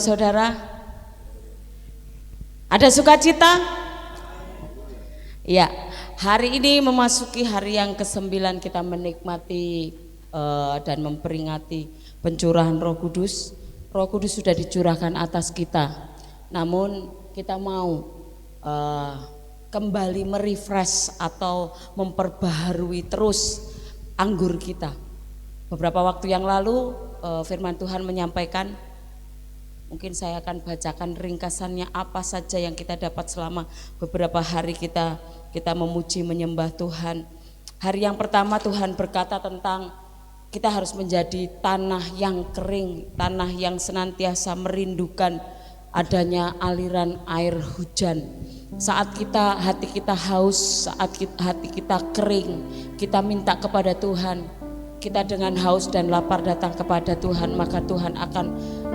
Saudara, ada sukacita? Ya, hari ini memasuki hari yang ke-9 kita menikmati dan memperingati pencurahan Roh Kudus. Roh Kudus sudah dicurahkan atas kita. Namun kita mau kembali merefresh atau memperbaharui terus anggur kita. Beberapa waktu yang lalu firman Tuhan menyampaikan, mungkin saya akan bacakan ringkasannya apa saja yang kita dapat selama beberapa hari kita memuji menyembah Tuhan. Hari yang pertama Tuhan berkata tentang kita harus menjadi tanah yang kering, tanah yang senantiasa merindukan adanya aliran air hujan. Saat hati kita haus, saat hati kita kering, kita minta kepada Tuhan, kita dengan haus dan lapar datang kepada Tuhan, maka Tuhan akan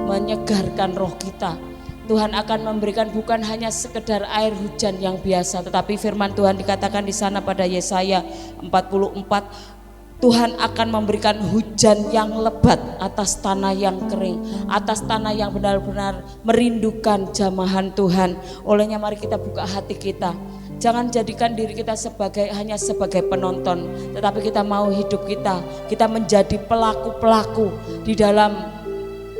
menyegarkan roh kita. Tuhan akan memberikan bukan hanya sekedar air hujan yang biasa, tetapi firman Tuhan dikatakan di sana pada Yesaya 44, Tuhan akan memberikan hujan yang lebat atas tanah yang kering, atas tanah yang benar-benar merindukan jamahan Tuhan. Olehnya mari kita buka hati kita. Jangan jadikan diri kita hanya sebagai penonton, tetapi kita mau hidup kita menjadi pelaku-pelaku di dalam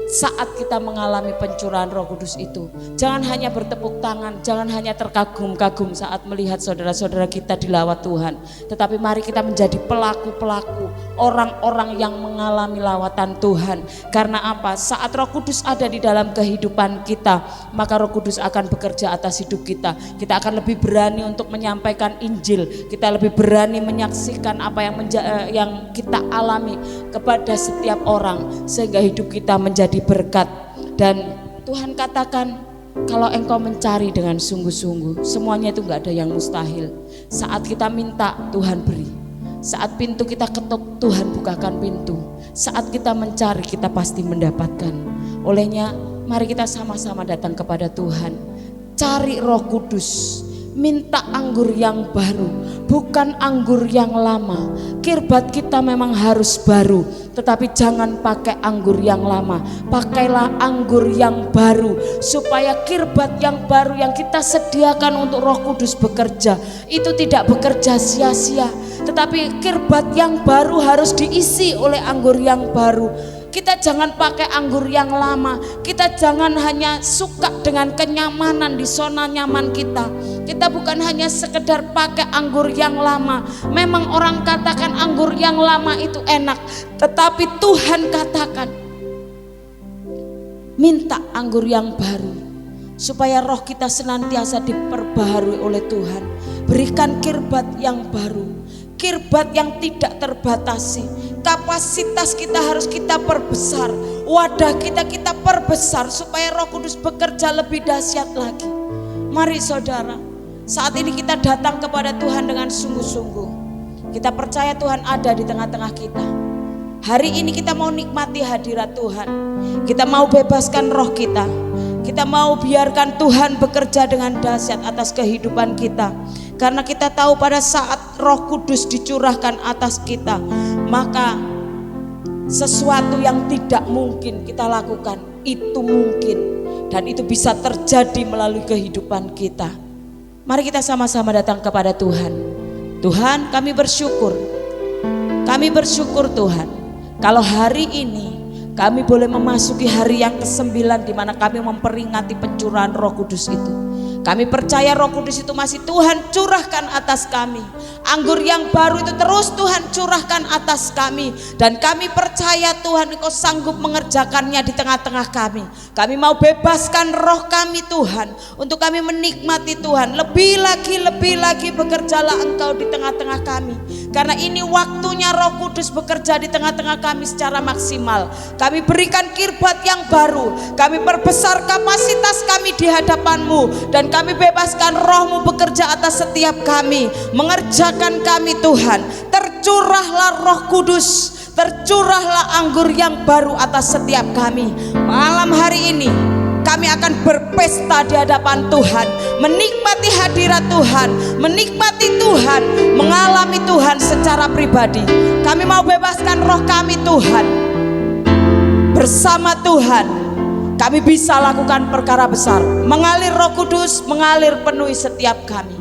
saat kita mengalami pencurahan Roh Kudus itu. Jangan hanya bertepuk tangan, jangan hanya terkagum-kagum saat melihat saudara-saudara kita dilawat Tuhan, tetapi mari kita menjadi pelaku-pelaku, orang-orang yang mengalami lawatan Tuhan. Karena apa? Saat Roh Kudus ada di dalam kehidupan kita, maka Roh Kudus akan bekerja atas hidup kita. Kita akan lebih berani untuk menyampaikan Injil, kita lebih berani menyaksikan apa yang kita alami kepada setiap orang, sehingga hidup kita menjadi berkat. Dan Tuhan katakan, kalau engkau mencari dengan sungguh-sungguh, semuanya itu gak ada yang mustahil. Saat kita minta, Tuhan beri. Saat pintu kita ketuk, Tuhan bukakan pintu. Saat kita mencari, kita pasti mendapatkan. Olehnya mari kita sama-sama datang kepada Tuhan, cari Roh Kudus, minta anggur yang baru, bukan anggur yang lama. Kirbat kita memang harus baru, tetapi jangan pakai anggur yang lama. Pakailah anggur yang baru, supaya kirbat yang baru yang kita sediakan untuk Roh Kudus bekerja, itu tidak bekerja sia-sia. Tetapi kirbat yang baru harus diisi oleh anggur yang baru. Kita jangan pakai anggur yang lama. Kita jangan hanya suka dengan kenyamanan di zona nyaman kita. Kita bukan hanya sekedar pakai anggur yang lama. Memang orang katakan anggur yang lama itu enak, tetapi Tuhan katakan minta anggur yang baru, supaya roh kita senantiasa diperbaharui oleh Tuhan. Berikan kirbat yang baru, kirbat yang tidak terbatasi. Kapasitas kita harus kita perbesar, wadah kita perbesar, supaya Roh Kudus bekerja lebih dahsyat lagi. Mari saudara, saat ini kita datang kepada Tuhan dengan sungguh-sungguh. Kita percaya Tuhan ada di tengah-tengah kita. Hari ini kita mau nikmati hadirat Tuhan. Kita mau bebaskan roh kita. Kita mau biarkan Tuhan bekerja dengan dahsyat atas kehidupan kita. Karena kita tahu pada saat Roh Kudus dicurahkan atas kita, maka sesuatu yang tidak mungkin kita lakukan itu mungkin, dan itu bisa terjadi melalui kehidupan kita. Mari kita sama-sama datang kepada Tuhan. Tuhan, kami bersyukur Tuhan, kalau hari ini kami boleh memasuki hari yang ke-9 di mana kami memperingati pencurahan Roh Kudus itu. Kami percaya Roh Kudus itu masih Tuhan curahkan atas kami. Anggur yang baru itu terus Tuhan curahkan atas kami. Dan kami percaya Tuhan Engkau sanggup mengerjakannya di tengah-tengah kami. Kami mau bebaskan roh kami Tuhan, untuk kami menikmati Tuhan. Lebih lagi bekerjalah Engkau di tengah-tengah kami. Karena ini waktunya Roh Kudus bekerja di tengah-tengah kami secara maksimal. Kami berikan kirbat yang baru. Kami perbesar kapasitas kami di hadapan-Mu. Dan kami bebaskan roh-Mu bekerja atas setiap kami, mengerjakan kami Tuhan. Tercurahlah Roh Kudus, tercurahlah anggur yang baru atas setiap kami. Malam hari ini kami akan berpesta di hadapan Tuhan, menikmati hadirat Tuhan, menikmati Tuhan, mengalami Tuhan secara pribadi. Kami mau bebaskan roh kami Tuhan, bersama Tuhan. kami bisa lakukan perkara besar. Mengalir Roh Kudus, mengalir penuhi setiap kami.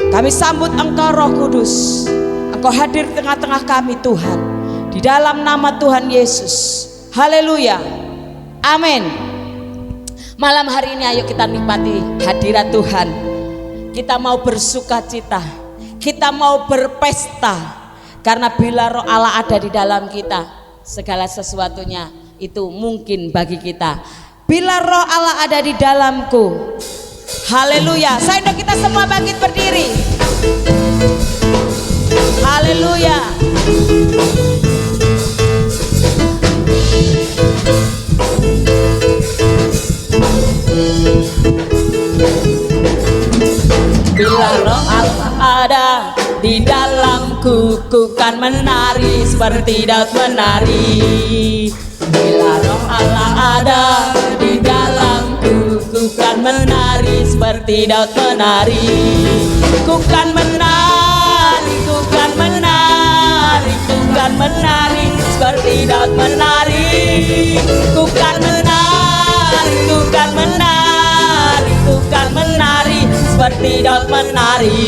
Kami sambut Engkau Roh Kudus. Engkau hadir di tengah-tengah kami Tuhan. Di dalam nama Tuhan Yesus. Haleluya. Amin. Malam hari ini ayo kita nikmati hadirat Tuhan. Kita mau bersuka cita. Kita mau berpesta. Karena bila Roh Allah ada di dalam kita, segala sesuatunya itu mungkin bagi kita. Bila Roh Allah ada di dalamku. Haleluya. Saya ingin kita semua bangkit berdiri. Haleluya. Bila Roh Allah ada di dalamku, ku kan menari seperti Daud menari. Bila Roh Allah ada di dalamku, ku kan menari seperti Daud menari. Ku kan menari, ku kan menari, ku kan menari seperti Daud menari. Ku kan menari, ku kan menari, ku kan menari seperti Daud menari.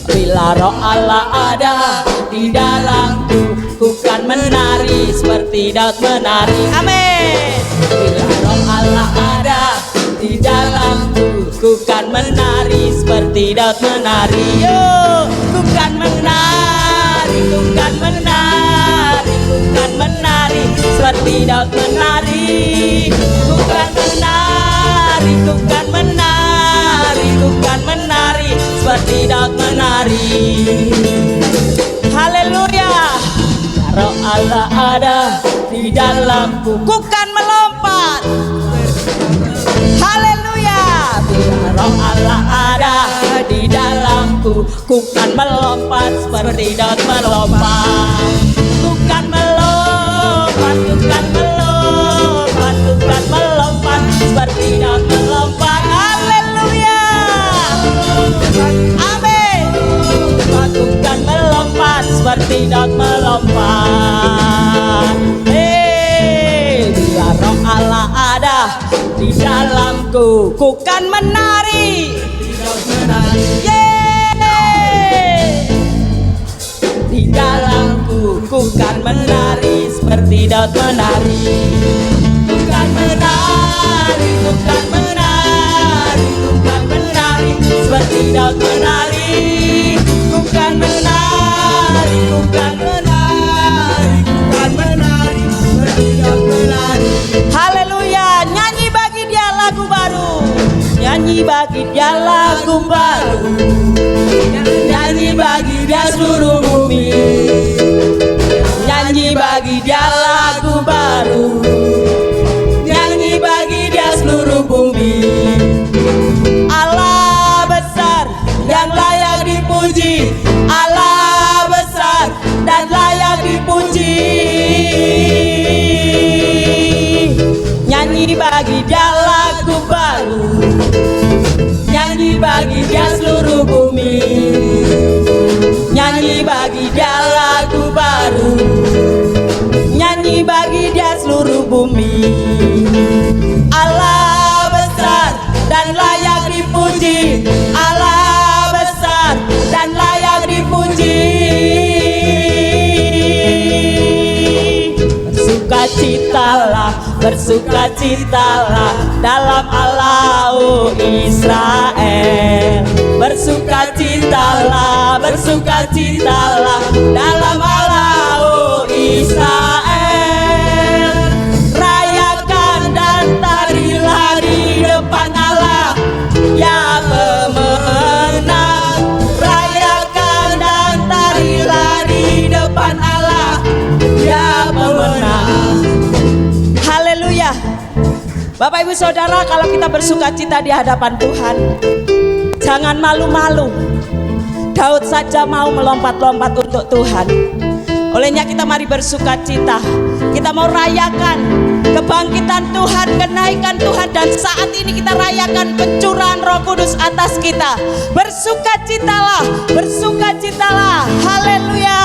Bila Roh Allah ada di dalamku, ku kan menari seperti Daud menari. Amin. Bila Roh Allah ada di dalamku, ku kan menari seperti Daud menari. Yo, ku kan menari, ku kan menari, ku kan menari seperti Daud menari. Ku kan menari, ku kan menari, ku kan menari seperti Daud menari. Haleluya. Roh Allah ada di dalamku, ku kan melompat. Haleluya. Bila Roh Allah ada di dalamku, ku kan melompat seperti Daud melompat. Ku kan melompat, ku kan melompat, ku kan melompat seperti Daud melompat. Haleluya. Amin. Ku kan melompat seperti Daud melompat. Bila Roh Allah ada di dalamku, ku kan menari. Di dalamku, ku kan menari seperti Daud menari. Ku kan menari, ku kan menari, ku kan menari seperti Daud menari. Ku kan menari, ku kan menari, ku kan menari seperti Daud menari. Haleluya. Nyanyi bagi Dia lagu baru. Nyanyi bagi Dia lagu baru. Nyanyi bagi Dia seluruh bumi. Nyanyi bagi Dia lagu baru. Nyanyi bagi Dia seluruh bumi. Allah besar dan layak dipuji. Allah besar dan layak dipuji. Nyanyi bagi Dia lagu baru. Nyanyi bagi Dia seluruh bumi. Nyanyi bagi Dia lagu baru. Nyanyi bagi Dia seluruh bumi. Allah besar dan layak dipuji. Allah besar dan layak dipuji. Bersukacitalah, bersukacitalah dalam Allah, oh Israel. Bersukacitalah, bersukacitalah dalam Allah, oh Israel. Rayakan dan tarilah di depan Allah, ya pemenang. Rayakan dan tarilah di depan Allah, ya pemenang. Haleluya. Bapak Ibu Saudara, kalau kita bersukacita di hadapan Tuhan, jangan malu-malu. Daud saja mau melompat-lompat untuk Tuhan. Olehnya kita mari bersukacita. Kita mau rayakan kebangkitan Tuhan, kenaikan Tuhan, dan saat ini kita rayakan pencurahan Roh Kudus atas kita. Bersukacitalah, bersukacitalah. Haleluya.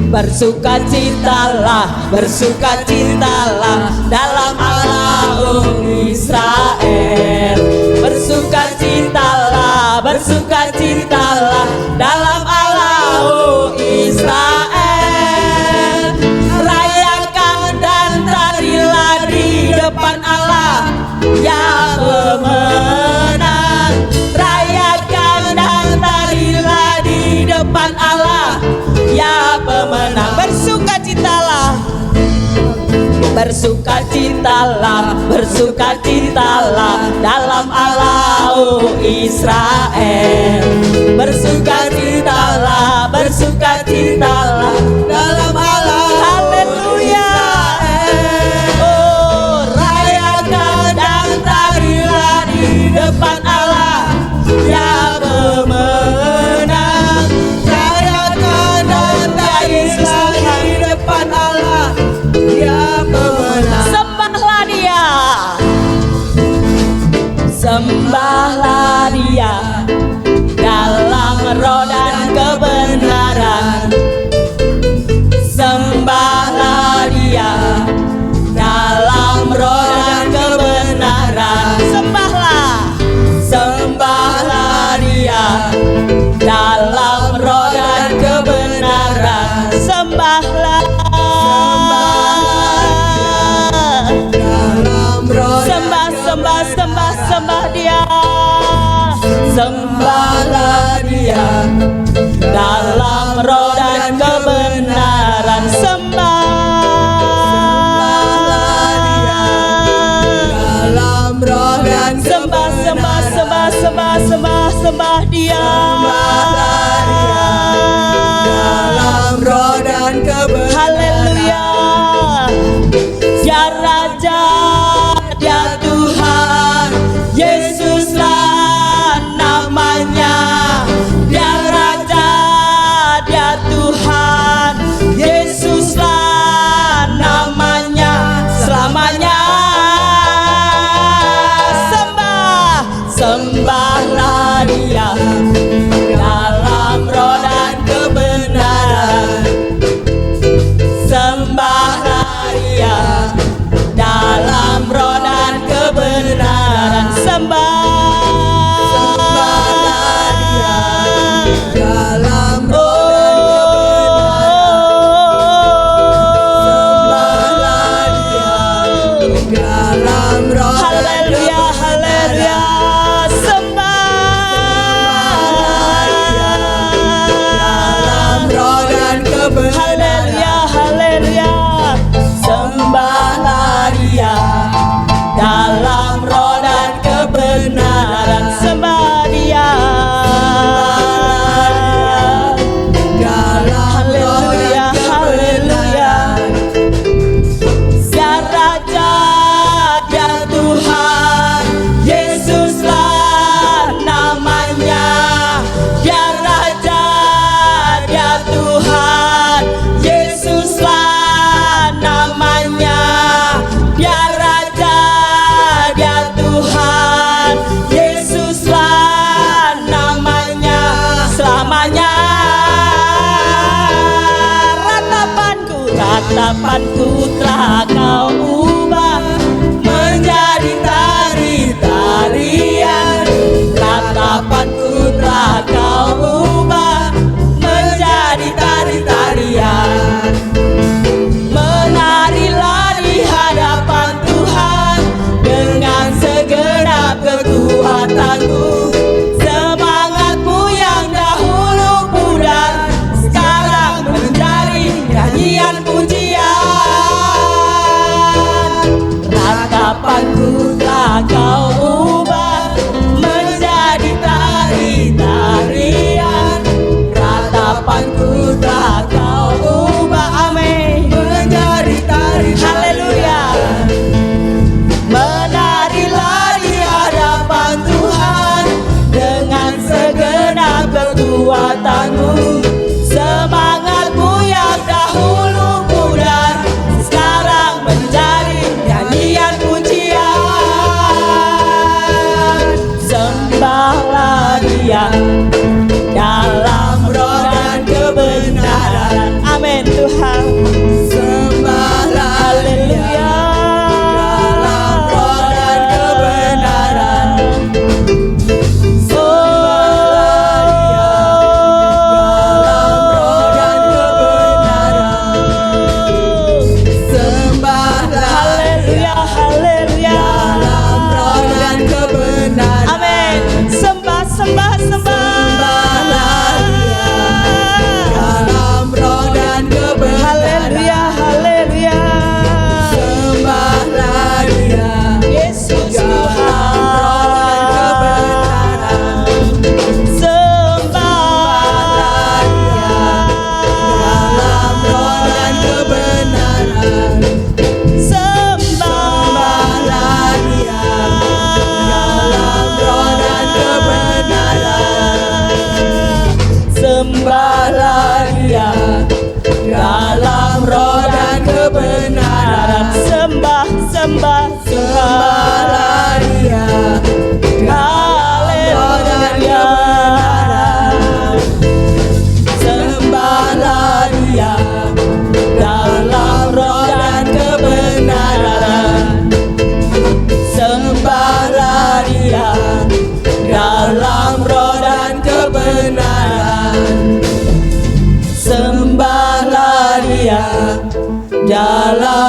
Bersukacitalah, bersukacitalah dalam Allah Israel. Bersukacitalah, bersukacitalah dalam Allah Israel. Rayakan dan tarilah di depan Allah yang pemenang. Rayakan dan tarilah di depan Allah yang pemenang. Bersukacitalah, bersukacitalah, bersukacitalah dalam Allah Israel. Bersukacitalah, bersukacitalah dalam Allah. Haleluya. Oh, rayakan dan tarilah di depan Allah yang pemenang. Rayakan dan tarilah di depan Allah yang pemenang. Sembahlah Dia, sembahlah Dia dalam roh dan kebenaran. Sembahlah Dia dalam roh dan kebenaran. Sembahlah, sembahlah Dia dalam roh dan kebenaran. Sembahlah dalam roh. Sembah, sembah, sembah, sembah Dia. Sembahlah Dia dalam roh dan kebenaran. Dalam roh dan sembah, sembah, sembah, sembah, sembah, sembah Dia. Dalam roh dan kebenaran. Haleluya. Dia Raja, Dia Tuhan, Yesuslah namanya. Dia Raja, Dia Tuhan, Yesuslah namanya selamanya. Sembah, sembahlah Dia dalam roh dan kebenaran. Sembahlah Dia dalam roh dan kebenaran. Sembahlah Dia dalam roh dan kebenaran. Sembahlah Dia dalam roh. Haleluya, haleluya. Sembahlah Dia dalam roh dan kebenaran. Haleluya, haleluya. Sembah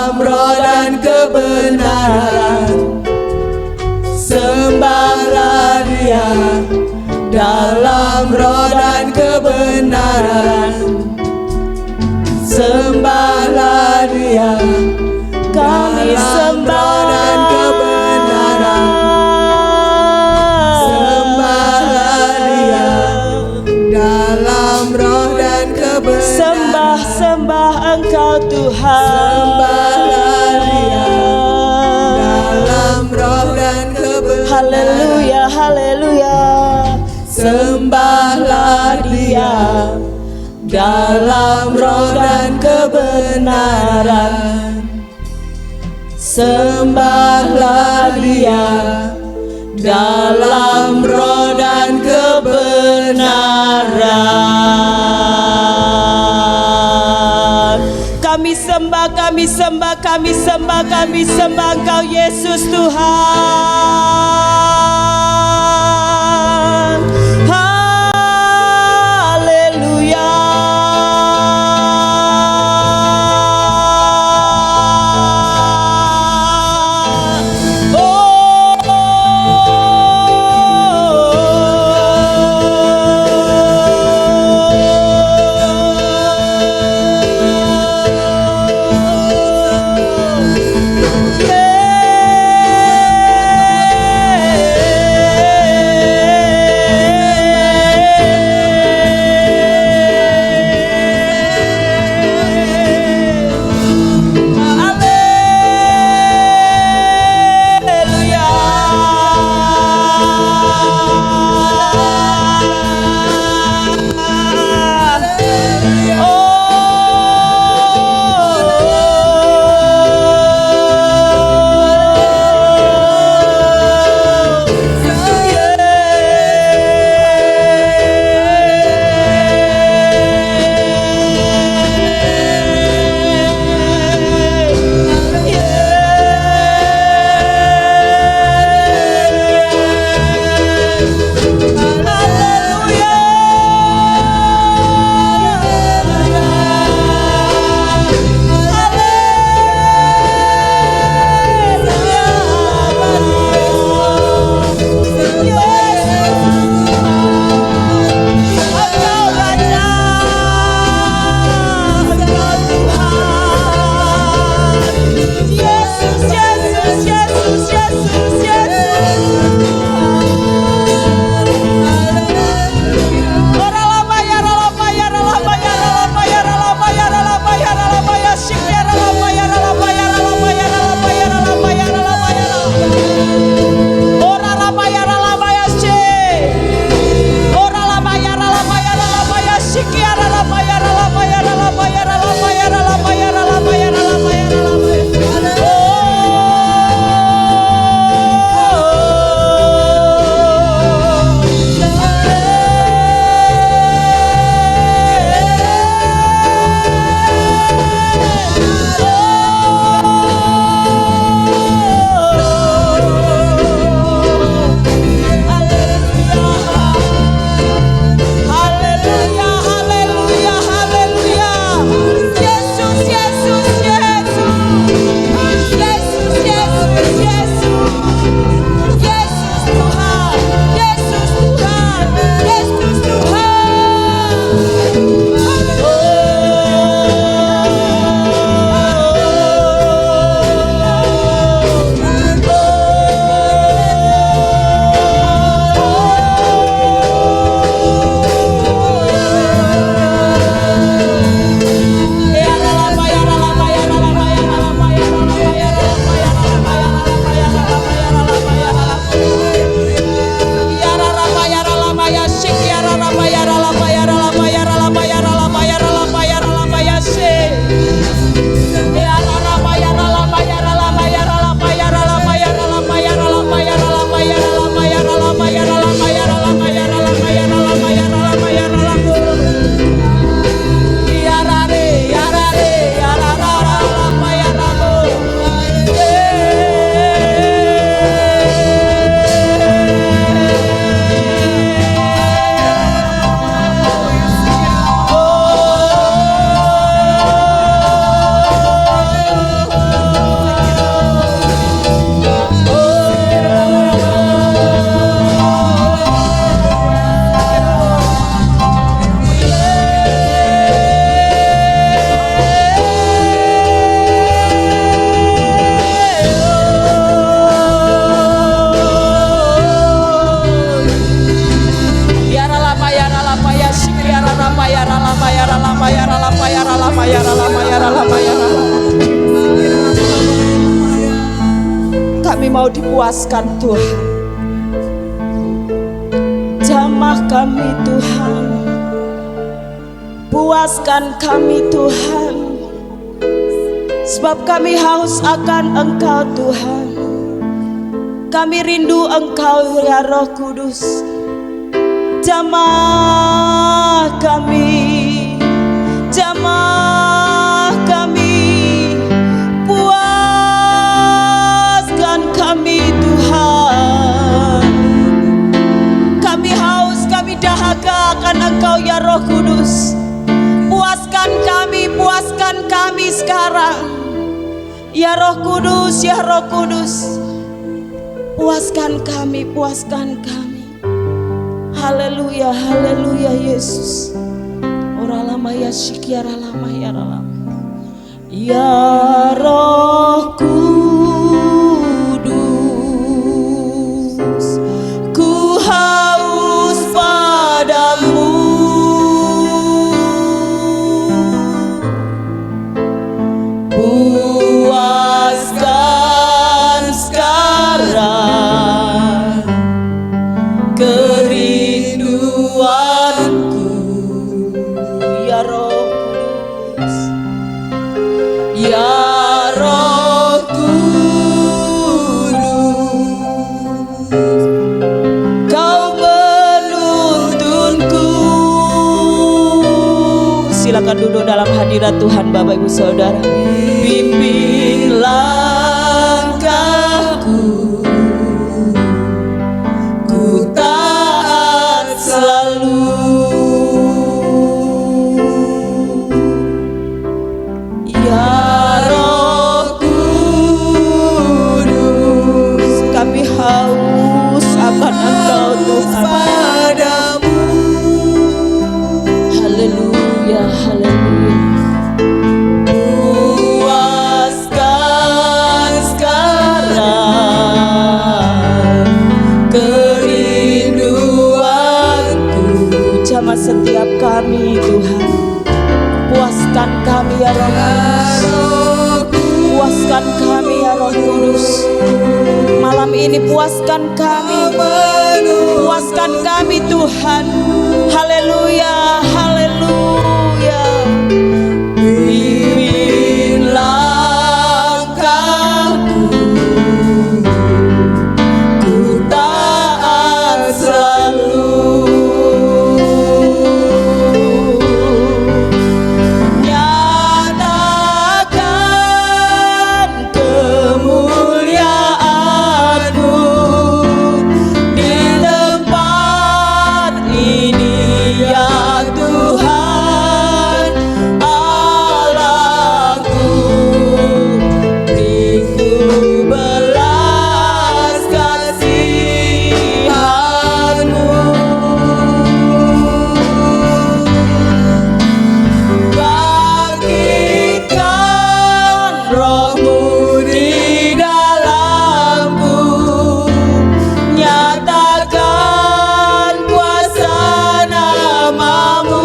dalam roh dan kebenaran. Sembahlah Dia dalam roh dan kebenaran. Sembahlah Dia Kami dalam roh dan kebenaran. Sembahlah Dia dalam roh dan kebenaran. Sembah Engkau Tuhan. Sembahlah Dia dalam roh dan kebenaran. Haleluya, haleluya. Sembahlah Dia dalam roh dan kebenaran. Sembahlah Dia dalam roh dan kebenaran. Kami sembah, kami sembah, kami sembah, kami sembah Engkau Yesus Tuhan. Haleluya. mau dipuaskan Tuhan. Jamah kami Tuhan, puaskan kami Tuhan, sebab kami haus akan Engkau Tuhan. Kami rindu Engkau ya Roh Kudus. Jamah kami, jamah kami, puaskan kami Tuhan. Kami haus, kami dahaga akan Engkau ya Roh Kudus. Puaskan kami sekarang ya Roh Kudus, ya Roh Kudus. Puaskan kami, puaskan kami. Haleluya, haleluya Yesus. Ora lama ya syikiara lama ya lama. Ya Roh Kudus, ku haus padamu. Puaskan sekarang kerinduanku ya Roh Kudus, ya Roh Kudus, Kau menuntunku. Silakan duduk dalam hadirat Tuhan Bapak Ibu Saudara. Bimbing langkahku, ku taat selalu. Ya Roh Kudus, kami haus akan Engkau Tuhan. Padamu. Haleluya, haleluya. Puaskan sekarang kerinduanku. Jamah setiap kami Tuhan. Puaskan kami ya Roh Kudus. Puaskan kami ya Roh Kudus. Malam ini puaskan kami. Puaskan kami Tuhan. Haleluya, haleluya. Pimpin langkahku, ku taat selalu. Nyatakan kemuliaan-Mu di tempat ini ya Tuhan Allahku. Beriku belas kasihan-Mu. Bangkitkan Roh-Mu di dalamku. Nyatakan kuasa nama-Mu.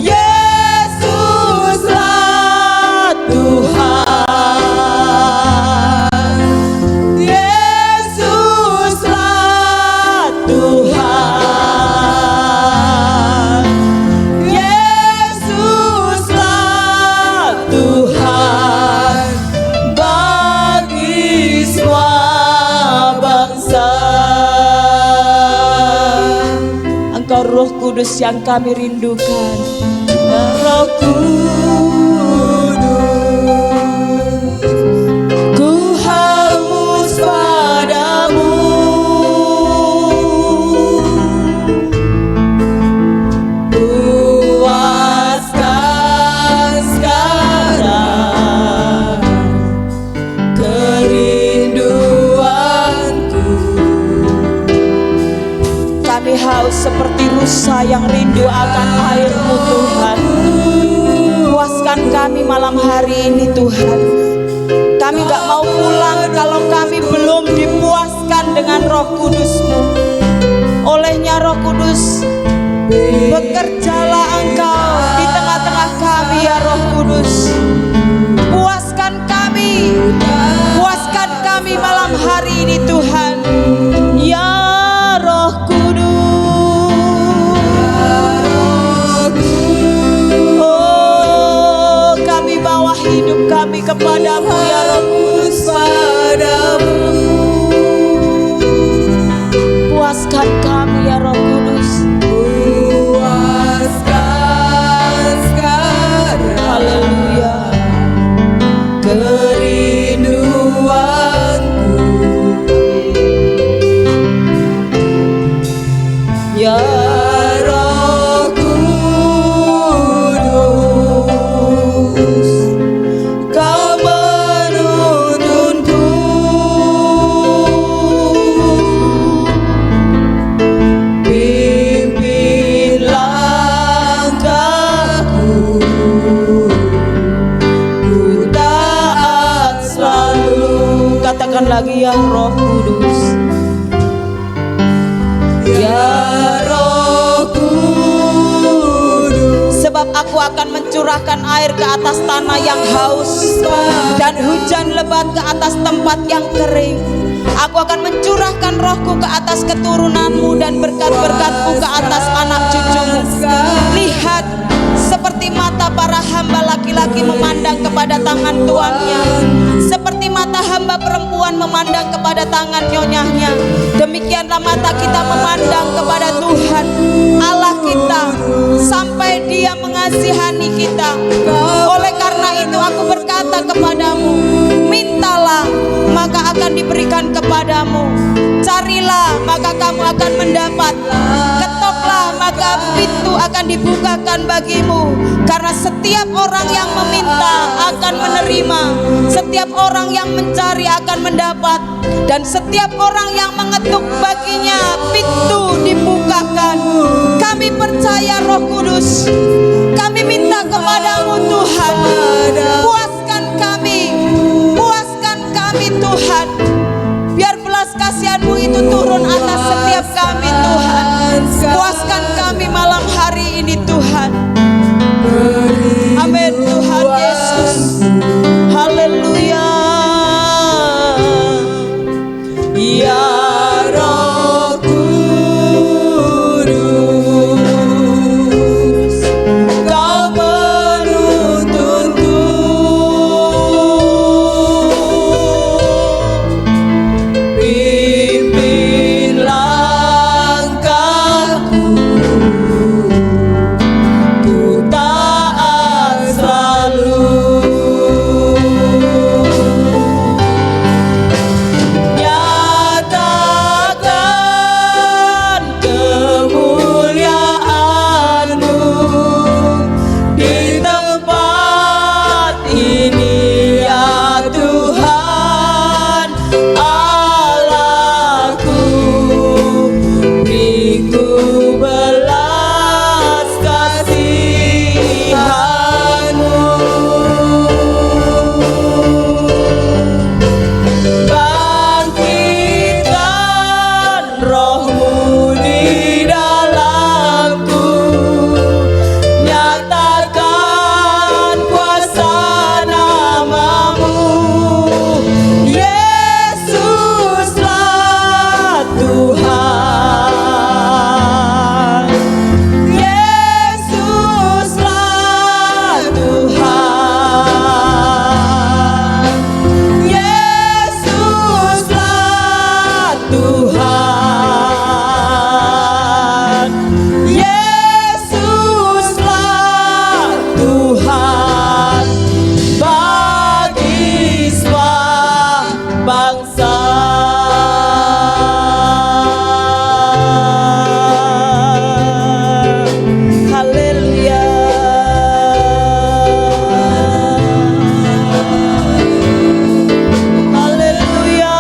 Yesuslah Tuhan. Yesuslah Tuhan. Yesuslah Tuhan bagi semua bangsa. Engkau Roh Kudus yang kami rindukan. Roh Kudus, ku haus padamu. Puaskan sekarang kerinduanku. Kami haus seperti rusa yang rindu akan air-Mu Tuhan. Puaskan kami malam hari ini Tuhan. Kami gak mau pulang kalau kami belum dipuaskan dengan Roh Kudus-Mu. Olehnya Roh Kudus, bekerjalah Engkau di tengah-tengah kami ya Roh Kudus. Puaskan kami kepadamu ya Roh Kudus. Puaskan kami ya Roh Kudus. Puaskan sekarang Haleluya. kerinduanku, Ya Roh Kudus, Kau menuntunku, pimpin langkahku, ku taat selalu. katakan lagi ya Roh Kudus. Ya Roh Kudus, Sebab aku akan mencurahkan air ke atas tanah yang haus dan hujan lebat ke atas tempat yang kering. Aku akan mencurahkan rohku ke atas keturunanmu dan berkat-berkatku ke atas anak cucumu. Lihat, seperti mata para hamba laki-laki memandang kepada tangan tuannya, seperti mata hamba perempuan memandang kepada tangan nyonyahnya, demikianlah mata kita memandang kepada Tuhan Allah kita sampai Dia mengasihani kita. Oleh karena itu aku berkata kepadamu, mintalah maka akan diberikan kepadamu, carilah maka kamu akan mendapat, ketoklah maka pintu akan dibukakan bagimu. Karena setiap orang yang meminta akan menerima, setiap orang yang mencari akan mendapat, dan setiap orang yang mengetuk baginya pintu dibukakan. Kami percaya Roh Kudus, kami minta kepadamu Tuhan, puaskan kami Tuhan. Biar belas kasihan-Mu itu turun atas setiap kami Tuhan. Puaskan kami malam hari ini Tuhan. Amin Tuhan Yesus. Haleluya. Ya Roh Kudus, Kau menuntunku, pimpin langkahku, ku taat selalu. Nyatakan kemuliaan-Mu di tempat ini ya Tuhan Allahku, beriku belas kasihan-Mu. Bangkitkan roh-Mu di dalamku, nyatakan kuasa nama-Mu. Yesuslah Tuhan, Yesuslah Tuhan, Yesuslah Tuhan, Yesuslah Tuhan bagi semua bangsa. Haleluya. Haleluya.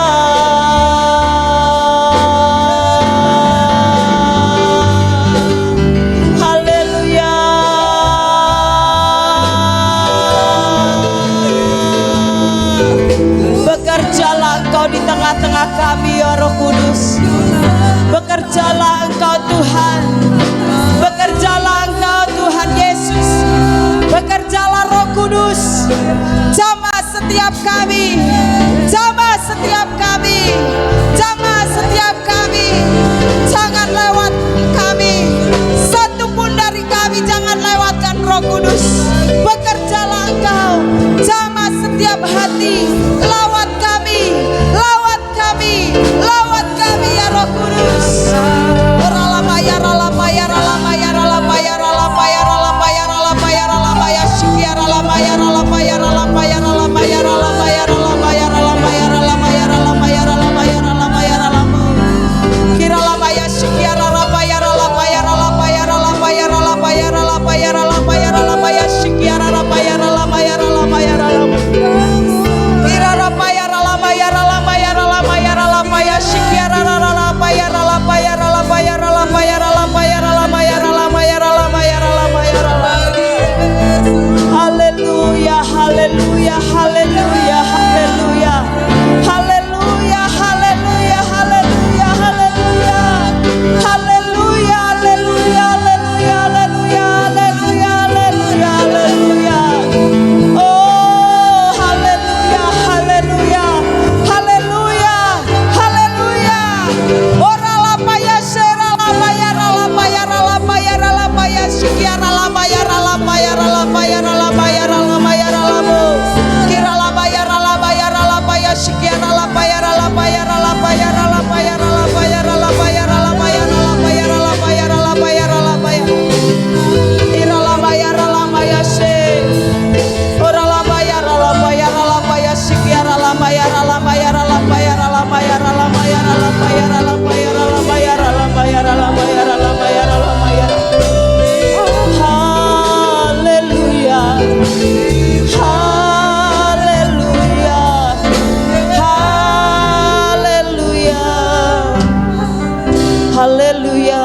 Haleluya. Bekerjalah Engkau di tengah-tengah kami ya Roh Kudus. Bekerjalah Engkau Tuhan. Bekerjalah Engkau Tuhan Yesus. Bekerjalah Roh Kudus. Jamah setiap kami. Jamah setiap kami. Jamah setiap kami. Jangan lewat kami. Satu pun dari kami jangan lewatkan Roh Kudus. Bekerjalah Engkau. Jamah setiap hati kembali. Lawat kami, lawat kami, lawat kami ya Roh Kudus. Haleluya, haleluya, haleluya, haleluya. Haleluya, haleluya, haleluya, haleluya. Haleluya, haleluya, haleluya, haleluya, haleluya, haleluya, haleluya. Oh, haleluya, haleluya, haleluya, haleluya. Ora la paya sera la paya la paya la paya la paya sikiara la paya la paya la paya la paya la paya la mo. Kira la paya la paya la paya sikiara la paya la paya la paya la paya la paya la paya la paya la paya la paya la paya la paya. Ira la paya la paya se. Ora la paya sikiara la paya la paya la paya la paya la paya la paya la paya la paya la paya la paya la paya la paya. Haleluya. Haleluya. Haleluya. Haleluya.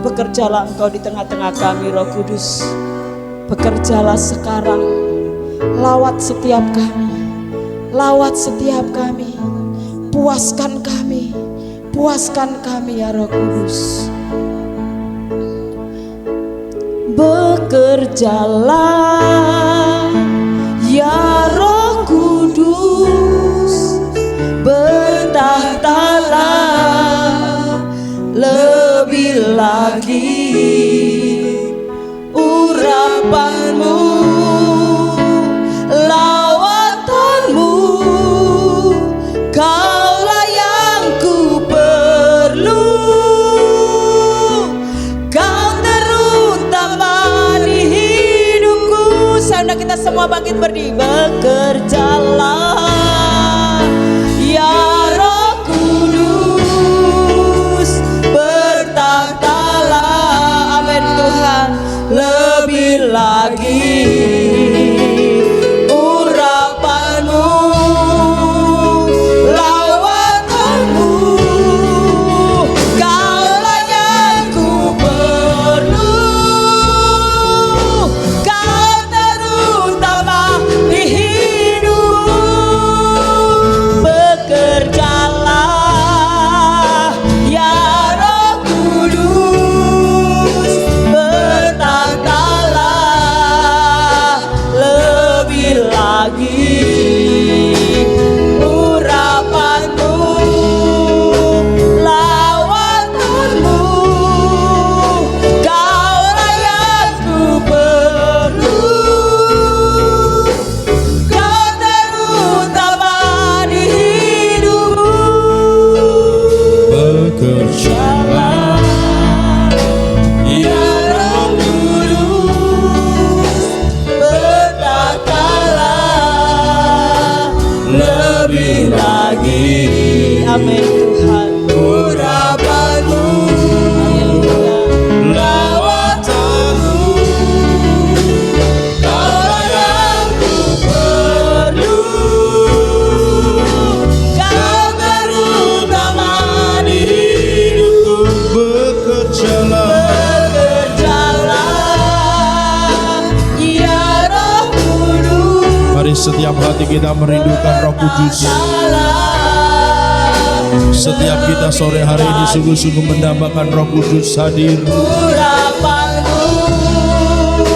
Bekerjalah Engkau di tengah-tengah kami, Roh Kudus. Bekerjalah sekarang. Lawat setiap kami. Lawat setiap kami. Puaskan kami. Puaskan kami ya Roh Kudus. Bekerjalah ya Roh Kudus. Bertahtalah lebih lagi. Urapanmu, lawatanmu, Kaulah yang ku perlu. Kau terutama di hidupku. Sehingga kita semua bangkit berdiri. Bekerjalah ya Roh Kudus. Bertahtalah, amin Tuhan, lebih lagi. Urapanmu, lawatanmu, Kaulah yang ku perlu. Kau terutama di hidupku. Bekerjalah ya Roh Kudus. Bertahtalah lebih lagi. Urapanmu, lawatanmu, Kaulah yang ku perlu. Kau terutama di hidupku. Bekerjalah Ya Roh Kudus. Bertahtalah lebih lagi. Amin Tuhan. Urapanmu, lawatanmu, Kaulah yang ku perlu. Kau terutama di hidupku. bekerjalah. Bekerjalah ya Roh Kudus. Mari setiap hati kita merindukan Roh Kudus. Setiap kita sore hari ini sungguh-sungguh mendambakan Roh Kudus hadir, Urapanmu,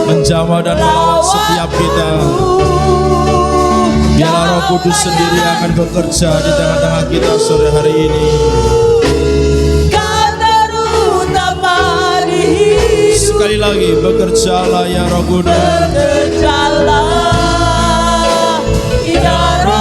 menjamah dan melawat setiap kita. Biarlah Roh Kudus sendiri akan bekerja di tengah-tengah kita sore hari ini. Kau terutama di hidup. Sekali lagi, bekerjalah ya Roh Kudus. Bekerjalah ya Roh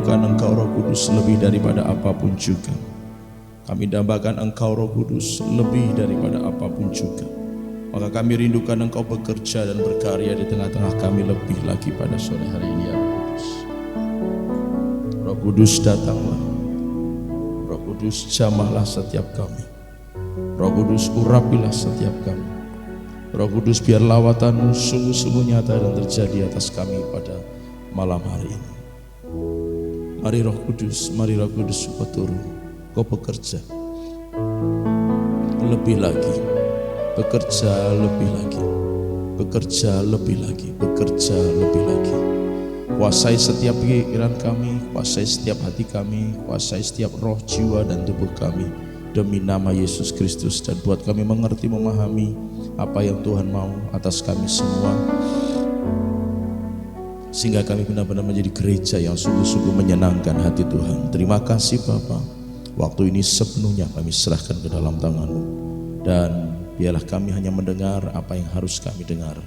dambakan Engkau Roh Kudus lebih daripada apapun juga. Kami dambakan Engkau Roh Kudus lebih daripada apapun juga. Maka kami rindukan Engkau bekerja dan berkarya di tengah-tengah kami lebih lagi pada sore hari ini ya Roh Kudus. Roh Kudus datanglah. Roh Kudus jamahlah setiap kami. Roh Kudus urapilah setiap kami. Roh Kudus biar lawatan-Mu sungguh-sungguh nyata dan terjadi atas kami pada malam hari ini. Mari Roh Kudus Kau turun, Kau bekerja lebih lagi, bekerja lebih lagi, bekerja lebih lagi, bekerja lebih lagi. Kuasai setiap pikiran kami, kuasai setiap hati kami, kuasai setiap roh, jiwa dan tubuh kami demi nama Yesus Kristus, dan buat kami mengerti, memahami apa yang Tuhan mau atas kami semua, sehingga kami benar-benar menjadi gereja yang sungguh-sungguh menyenangkan hati Tuhan. Terima kasih Bapa, waktu ini sepenuhnya kami serahkan ke dalam tangan-Mu, dan biarlah kami hanya mendengar apa yang harus kami dengar.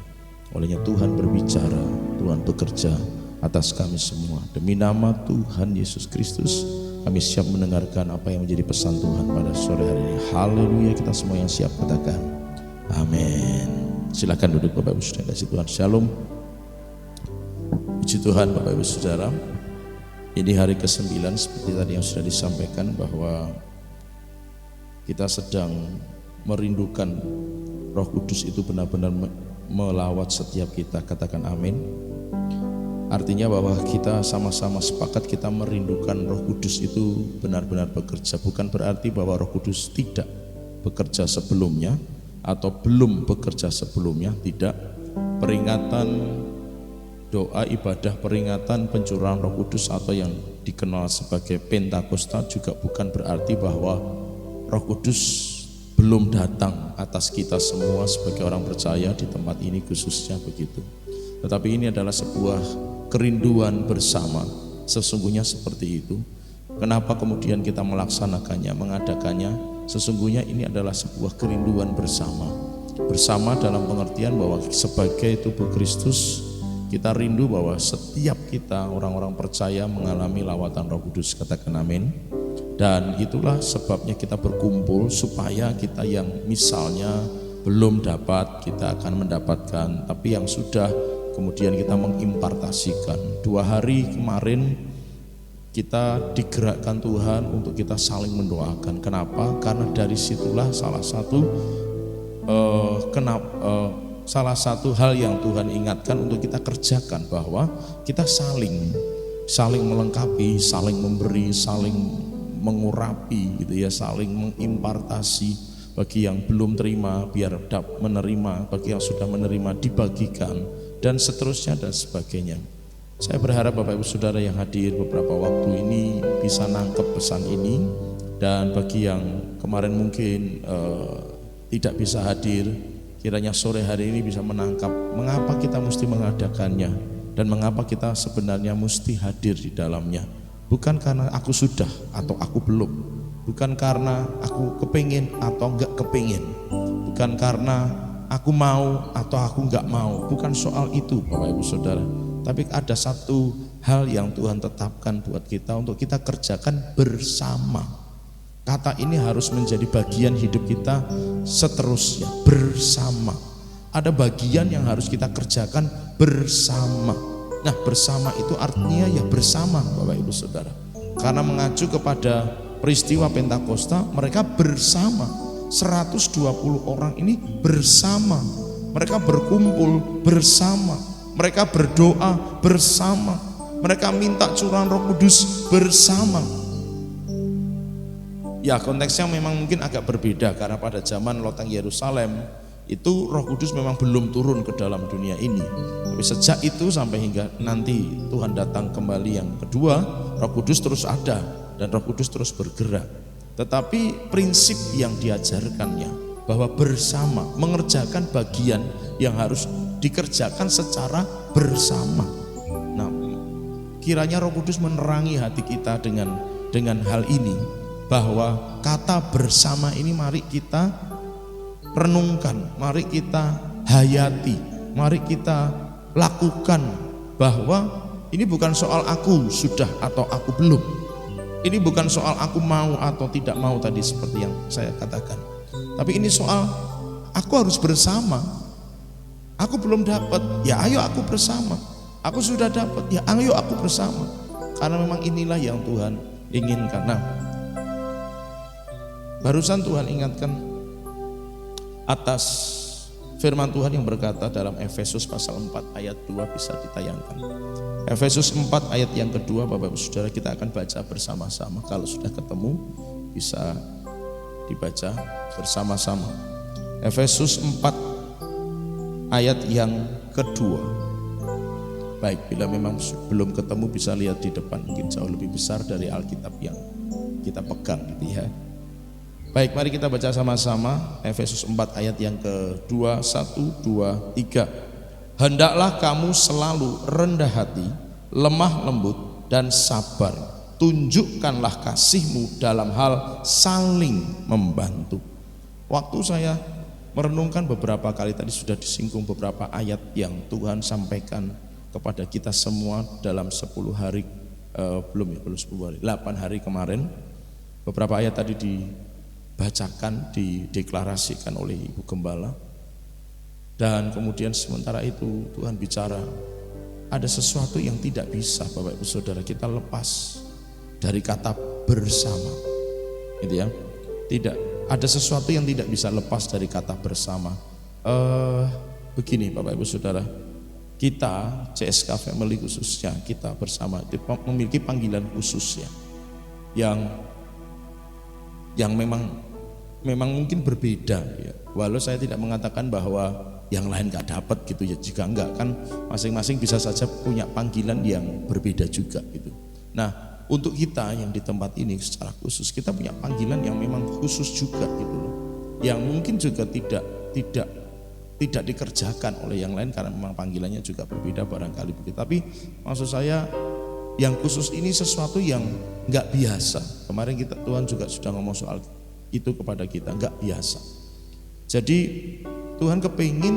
Olehnya Tuhan berbicara, Tuhan bekerja atas kami semua. Demi nama Tuhan Yesus Kristus, kami siap mendengarkan apa yang menjadi pesan Tuhan pada sore hari ini. Haleluya, kita semua yang siap katakan amin. Silakan duduk Bapak Ibu Saudara kasih Tuhan. Shalom. Puji Tuhan Bapak Ibu Saudara. Ini hari ke-9 seperti tadi yang sudah disampaikan, bahwa kita sedang merindukan Roh Kudus itu benar-benar melawat setiap kita. Katakan amin. Artinya bahwa kita sama-sama sepakat kita merindukan Roh Kudus itu benar-benar bekerja. Bukan berarti bahwa Roh Kudus tidak bekerja sebelumnya atau belum bekerja sebelumnya, tidak. Peringatan doa ibadah peringatan pencurahan Roh Kudus atau yang dikenal sebagai Pentakosta juga bukan berarti bahwa Roh Kudus belum datang atas kita semua sebagai orang percaya di tempat ini khususnya begitu. Tetapi ini adalah sebuah kerinduan bersama, sesungguhnya seperti itu. Kenapa kemudian kita melaksanakannya, mengadakannya? Sesungguhnya ini adalah sebuah kerinduan bersama. Bersama dalam pengertian bahwa sebagai tubuh Kristus, kita rindu bahwa setiap kita orang-orang percaya mengalami lawatan Roh Kudus. Katakan amin. Dan itulah sebabnya kita berkumpul, supaya kita yang misalnya belum dapat, kita akan mendapatkan, tapi yang sudah kemudian kita mengimpartasikan. 2 hari kemarin kita digerakkan Tuhan untuk kita saling mendoakan. Kenapa? Karena dari situlah salah satu hal yang Tuhan ingatkan untuk kita kerjakan, bahwa kita saling melengkapi, saling memberi, saling mengurapi gitu ya, saling mengimpartasi. Bagi yang belum terima biar menerima, bagi yang sudah menerima dibagikan, dan seterusnya dan sebagainya. Saya berharap Bapak Ibu Saudara yang hadir beberapa waktu ini bisa nangkep pesan ini, dan bagi yang kemarin mungkin tidak bisa hadir, kiranya sore hari ini bisa menangkap mengapa kita mesti mengadakannya dan mengapa kita sebenarnya mesti hadir di dalamnya. Bukan karena aku sudah atau aku belum, bukan karena aku kepingin atau enggak kepingin, bukan karena aku mau atau aku enggak mau, bukan soal itu Bapak Ibu Saudara. Tapi ada satu hal yang Tuhan tetapkan buat kita untuk kita kerjakan bersama. Kata ini harus menjadi bagian hidup kita seterusnya, bersama. Ada bagian yang harus kita kerjakan bersama. Nah, bersama itu artinya ya bersama Bapak Ibu Saudara. Karena mengacu kepada peristiwa Pentakosta, mereka bersama. 120 orang ini bersama. Mereka berkumpul bersama. Mereka berdoa bersama. Mereka minta curahan Roh Kudus bersama. Ya, konteksnya memang mungkin agak berbeda, karena pada zaman loteng Yerusalem itu Roh Kudus memang belum turun ke dalam dunia ini. Tapi sejak itu sampai hingga nanti Tuhan datang kembali yang kedua, Roh Kudus terus ada dan Roh Kudus terus bergerak. Tetapi prinsip yang diajarkannya bahwa bersama, mengerjakan bagian yang harus dikerjakan secara bersama. Nah, kiranya Roh Kudus menerangi hati kita dengan hal ini, bahwa kata bersama ini mari kita renungkan, mari kita hayati, mari kita lakukan, bahwa Ini bukan soal aku sudah atau aku belum. Ini bukan soal aku mau atau tidak mau tadi seperti yang saya katakan. Tapi ini soal aku harus bersama. Aku belum dapat, ya ayo aku bersama. Aku sudah dapat, ya ayo aku bersama. Karena memang inilah yang Tuhan inginkan. Nah, barusan Tuhan ingatkan atas firman Tuhan yang berkata dalam Efesus pasal 4 ayat 2, bisa ditayangkan. Efesus 4 ayat yang kedua, Bapak Ibu Saudara, kita akan baca bersama-sama. Kalau sudah ketemu bisa dibaca bersama-sama. Efesus 4 ayat yang kedua. Baik, bila memang belum ketemu bisa lihat di depan, mungkin jauh lebih besar dari Alkitab yang kita pegang gitu ya. Baik, mari kita baca sama-sama Efesus 4 ayat yang kedua. 1, 2, 3. Hendaklah kamu selalu rendah hati, lemah lembut dan sabar. Tunjukkanlah kasihmu dalam hal saling membantu. Waktu saya merenungkan beberapa kali, tadi sudah disinggung beberapa ayat yang Tuhan sampaikan kepada kita semua dalam 10 hari, belum 10 hari, 8 hari kemarin. Beberapa ayat tadi dibacakan, dideklarasikan oleh Ibu Gembala. Dan kemudian sementara itu Tuhan bicara, ada sesuatu yang tidak bisa Bapak Ibu Saudara kita lepas dari kata bersama, gitu ya. Tidak, ada sesuatu yang tidak bisa lepas dari kata bersama. Begini Bapak Ibu Saudara, kita CSK Family khususnya, kita bersama itu memiliki panggilan khusus ya, yang memang mungkin berbeda ya. Walau saya tidak mengatakan bahwa yang lain gak dapat gitu ya, jika enggak kan masing-masing bisa saja punya panggilan yang berbeda juga gitu. Nah, untuk kita yang di tempat ini secara khusus kita punya panggilan yang memang khusus juga gitu loh, yang mungkin juga tidak dikerjakan oleh yang lain karena memang panggilannya juga berbeda barangkali begitu. Tapi maksud saya yang khusus ini sesuatu yang nggak biasa. Kemarin Tuhan juga sudah ngomong soal itu kepada kita, nggak biasa. Jadi Tuhan kepingin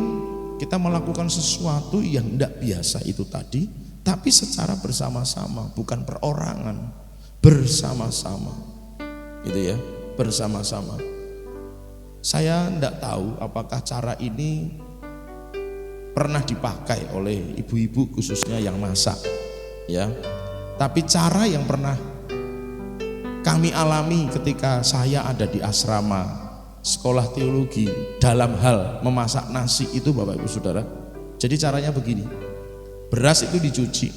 kita melakukan sesuatu yang nggak biasa itu tadi, tapi secara bersama-sama, bukan perorangan, bersama-sama, gitu ya, bersama-sama. Saya tidak tahu apakah cara ini pernah dipakai oleh ibu-ibu khususnya yang masak, ya. Tapi cara yang pernah kami alami ketika saya ada di asrama sekolah teologi dalam hal memasak nasi itu Bapak Ibu Saudara. Jadi caranya begini, beras itu dicuci,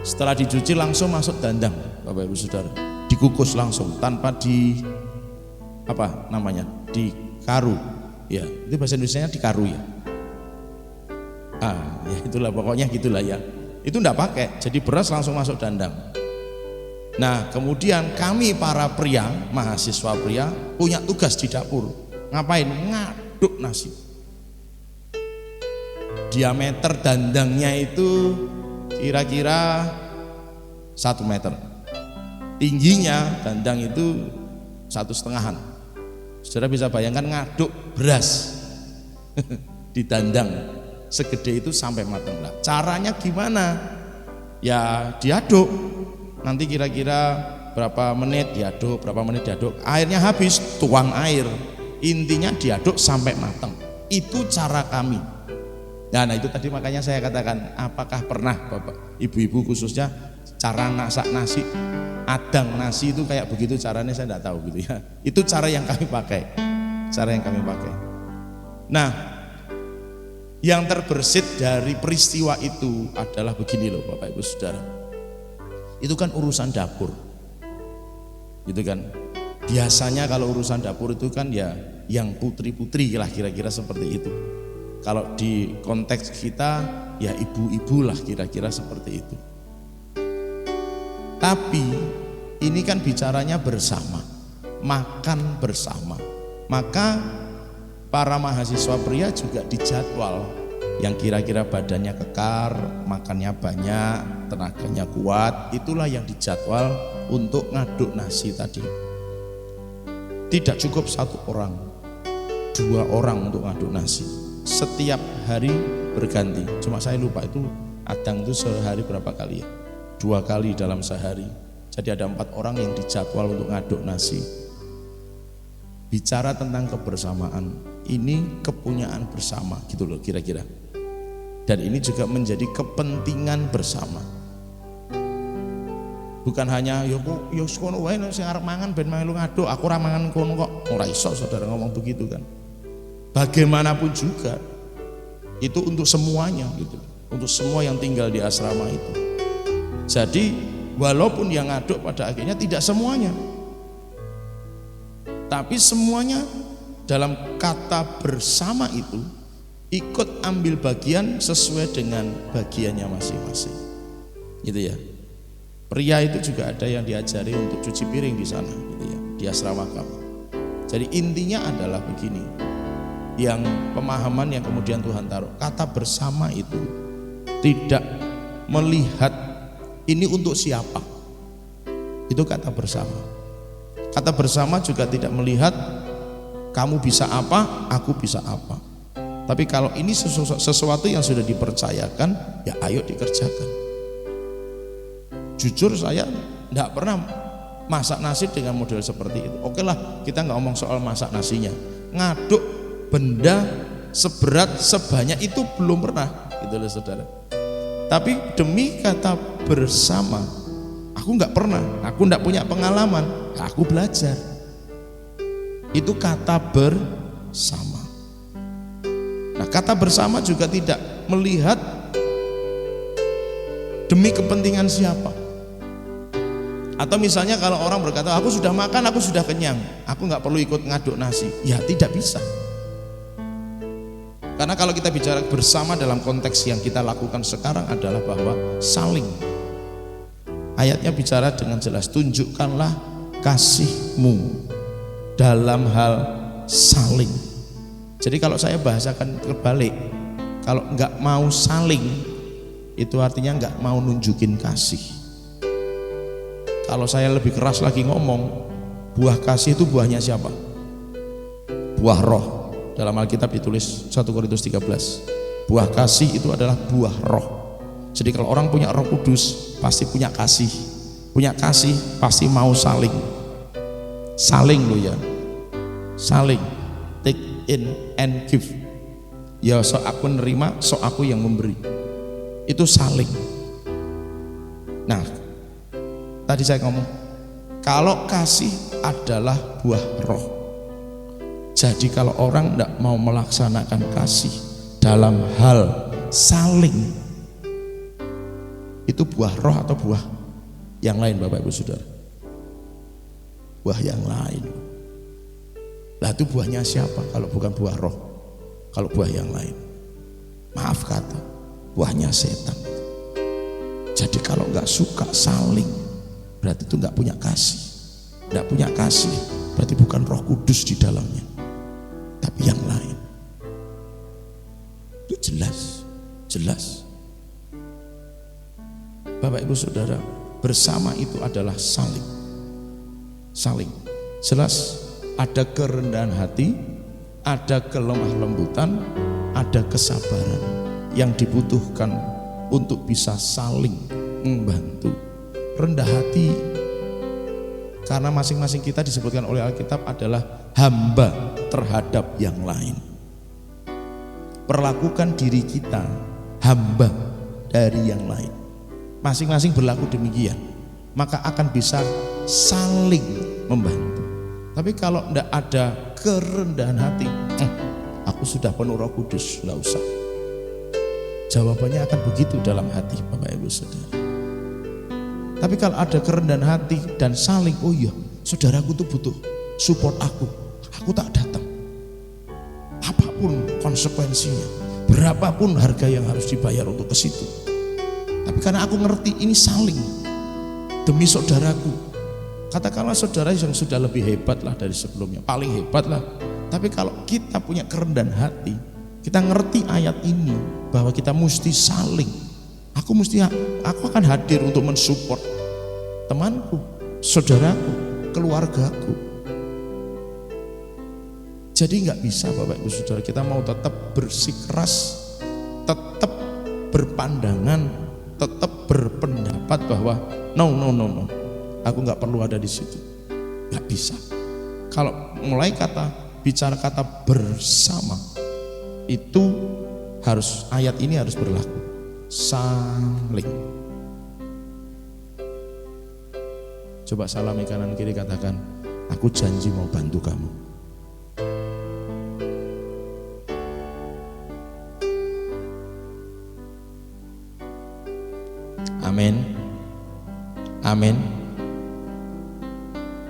setelah dicuci langsung masuk dandang Bapak Ibu Saudara, dikukus langsung tanpa dikaru ya, itu bahasa Indonesianya dikaru ya. Ya itulah pokoknya gitulah ya. Itu enggak pakai, jadi beras langsung masuk dandang. Nah kemudian kami para pria, mahasiswa pria punya tugas di dapur. Ngapain? Ngaduk nasi. Diameter dandangnya itu kira-kira 1 meter. Tingginya dandang itu 1,5. Saudara bisa bayangkan ngaduk beras di dandang segede itu sampai matang. Nah, caranya gimana? Ya diaduk. Nanti kira-kira berapa menit diaduk, airnya habis, tuang air. Intinya diaduk sampai matang. Itu cara kami. Nah itu tadi makanya saya katakan, apakah pernah Bapak, ibu-ibu khususnya cara masak nasi, adang nasi itu kayak begitu caranya, saya tidak tahu gitu ya. Itu cara yang kami pakai. Nah, yang terbersit dari peristiwa itu adalah begini loh Bapak Ibu Saudara. Itu kan urusan dapur, gitu kan. Biasanya kalau urusan dapur itu kan ya yang putri-putri lah, kira-kira seperti itu. Kalau di konteks kita ya ibu-ibu lah, kira-kira seperti itu. Tapi ini kan bicaranya bersama, makan bersama. Maka para mahasiswa pria juga dijadwal yang kira-kira badannya kekar, makannya banyak, tenaganya kuat, itulah yang dijadwal untuk ngaduk nasi tadi. Tidak cukup 1 orang, 2 orang untuk ngaduk nasi. Setiap hari berganti. Cuma saya lupa itu Adang itu sehari berapa kali ya? 2 kali dalam sehari. Jadi ada 4 orang yang dijadwal untuk ngaduk nasi. Bicara tentang kebersamaan, ini kepunyaan bersama gitu loh kira-kira. Dan ini juga menjadi kepentingan bersama. Bukan hanya yo kono wae sing arep mangan ben melu ngaduk, aku ora mangan kono kok. Ora iso saudara ngomong begitu kan. Bagaimanapun juga itu untuk semuanya gitu. Untuk semua yang tinggal di asrama itu. Jadi walaupun yang ngaduk pada akhirnya tidak semuanya, tapi semuanya dalam kata bersama itu ikut ambil bagian sesuai dengan bagiannya masing-masing. Gitu ya. Pria itu juga ada yang diajari untuk cuci piring di sana, gitu ya, di asrama kami. Jadi intinya adalah begini, yang pemahaman yang kemudian Tuhan taruh, kata bersama itu tidak melihat ini untuk siapa. Itu kata bersama. Kata bersama juga tidak melihat kamu bisa apa, aku bisa apa. Tapi kalau ini sesuatu yang sudah dipercayakan, ya ayo dikerjakan. Jujur saya tidak pernah masak nasi dengan model seperti itu. Oke lah, kita nggak ngomong soal masak nasinya. Ngaduk benda seberat sebanyak itu belum pernah, gitu loh saudara. Tapi demi kata bersama, aku nggak pernah, aku nggak punya pengalaman, aku belajar. Itu kata bersama. Nah, kata bersama juga tidak melihat demi kepentingan siapa. Atau misalnya kalau orang berkata, aku sudah makan, aku sudah kenyang, aku nggak perlu ikut ngaduk nasi. Ya tidak bisa. Karena kalau kita bicara bersama dalam konteks yang kita lakukan sekarang adalah bahwa saling. Ayatnya bicara dengan jelas, tunjukkanlah kasihmu dalam hal saling. Jadi kalau saya bahasakan terbalik, kalau nggak mau saling, itu artinya nggak mau nunjukin kasih. Kalau saya lebih keras lagi ngomong, buah kasih itu buahnya siapa? Buah roh. Dalam Alkitab ditulis 1 Korintus 13. Buah kasih itu adalah buah roh. Jadi kalau orang punya Roh Kudus pasti punya kasih. Punya kasih pasti mau saling. Saling loh ya. Saling. Take in and give. Ya sok aku nerima, sok aku yang memberi. Itu saling. Nah, tadi saya ngomong, kalau kasih adalah buah roh. Jadi kalau orang tidak mau melaksanakan kasih dalam hal saling, itu buah roh atau buah yang lain Bapak Ibu Saudara? Buah yang lain. Lah itu buahnya siapa kalau bukan buah roh? Kalau buah yang lain, maaf kata, buahnya setan. Jadi kalau nggak suka saling, berarti itu nggak punya kasih. Nggak punya kasih berarti bukan Roh Kudus di dalamnya, tapi yang lain. Itu jelas. Bapak Ibu Saudara, bersama itu adalah saling. Jelas ada kerendahan hati, ada kelemah lembutan, ada kesabaran yang dibutuhkan untuk bisa saling membantu. Rendah hati karena masing-masing kita disebutkan oleh Alkitab adalah hamba terhadap yang lain. Perlakukan diri kita hamba dari yang lain. Masing-masing berlaku demikian, maka akan bisa saling membantu. Tapi kalau tidak ada kerendahan hati, aku sudah penuh Roh Kudus, nggak usah. Jawabannya akan begitu dalam hati Bapak Ibu Saudara. Tapi kalau ada kerendahan hati dan saling, oh iya, saudaraku tuh butuh support aku tak datang. Apapun konsekuensinya, berapapun harga yang harus dibayar untuk ke situ. Tapi karena aku ngerti ini saling demi saudaraku. Katakanlah saudara yang sudah lebih hebat lah dari sebelumnya, paling hebat lah. Tapi kalau kita punya kerendahan hati, kita ngerti ayat ini bahwa kita mesti saling. Aku akan hadir untuk mensupport temanku, saudaraku, keluargaku. Jadi nggak bisa Bapak Ibu Saudara, kita mau tetap bersikeras, tetap berpandangan, tetap berpendapat bahwa no, aku nggak perlu ada di situ, nggak bisa. Kalau mulai bicara kata bersama, itu ayat ini harus berlaku, saling. Coba salami kanan kiri, katakan, aku janji mau bantu kamu. Amin. Amin.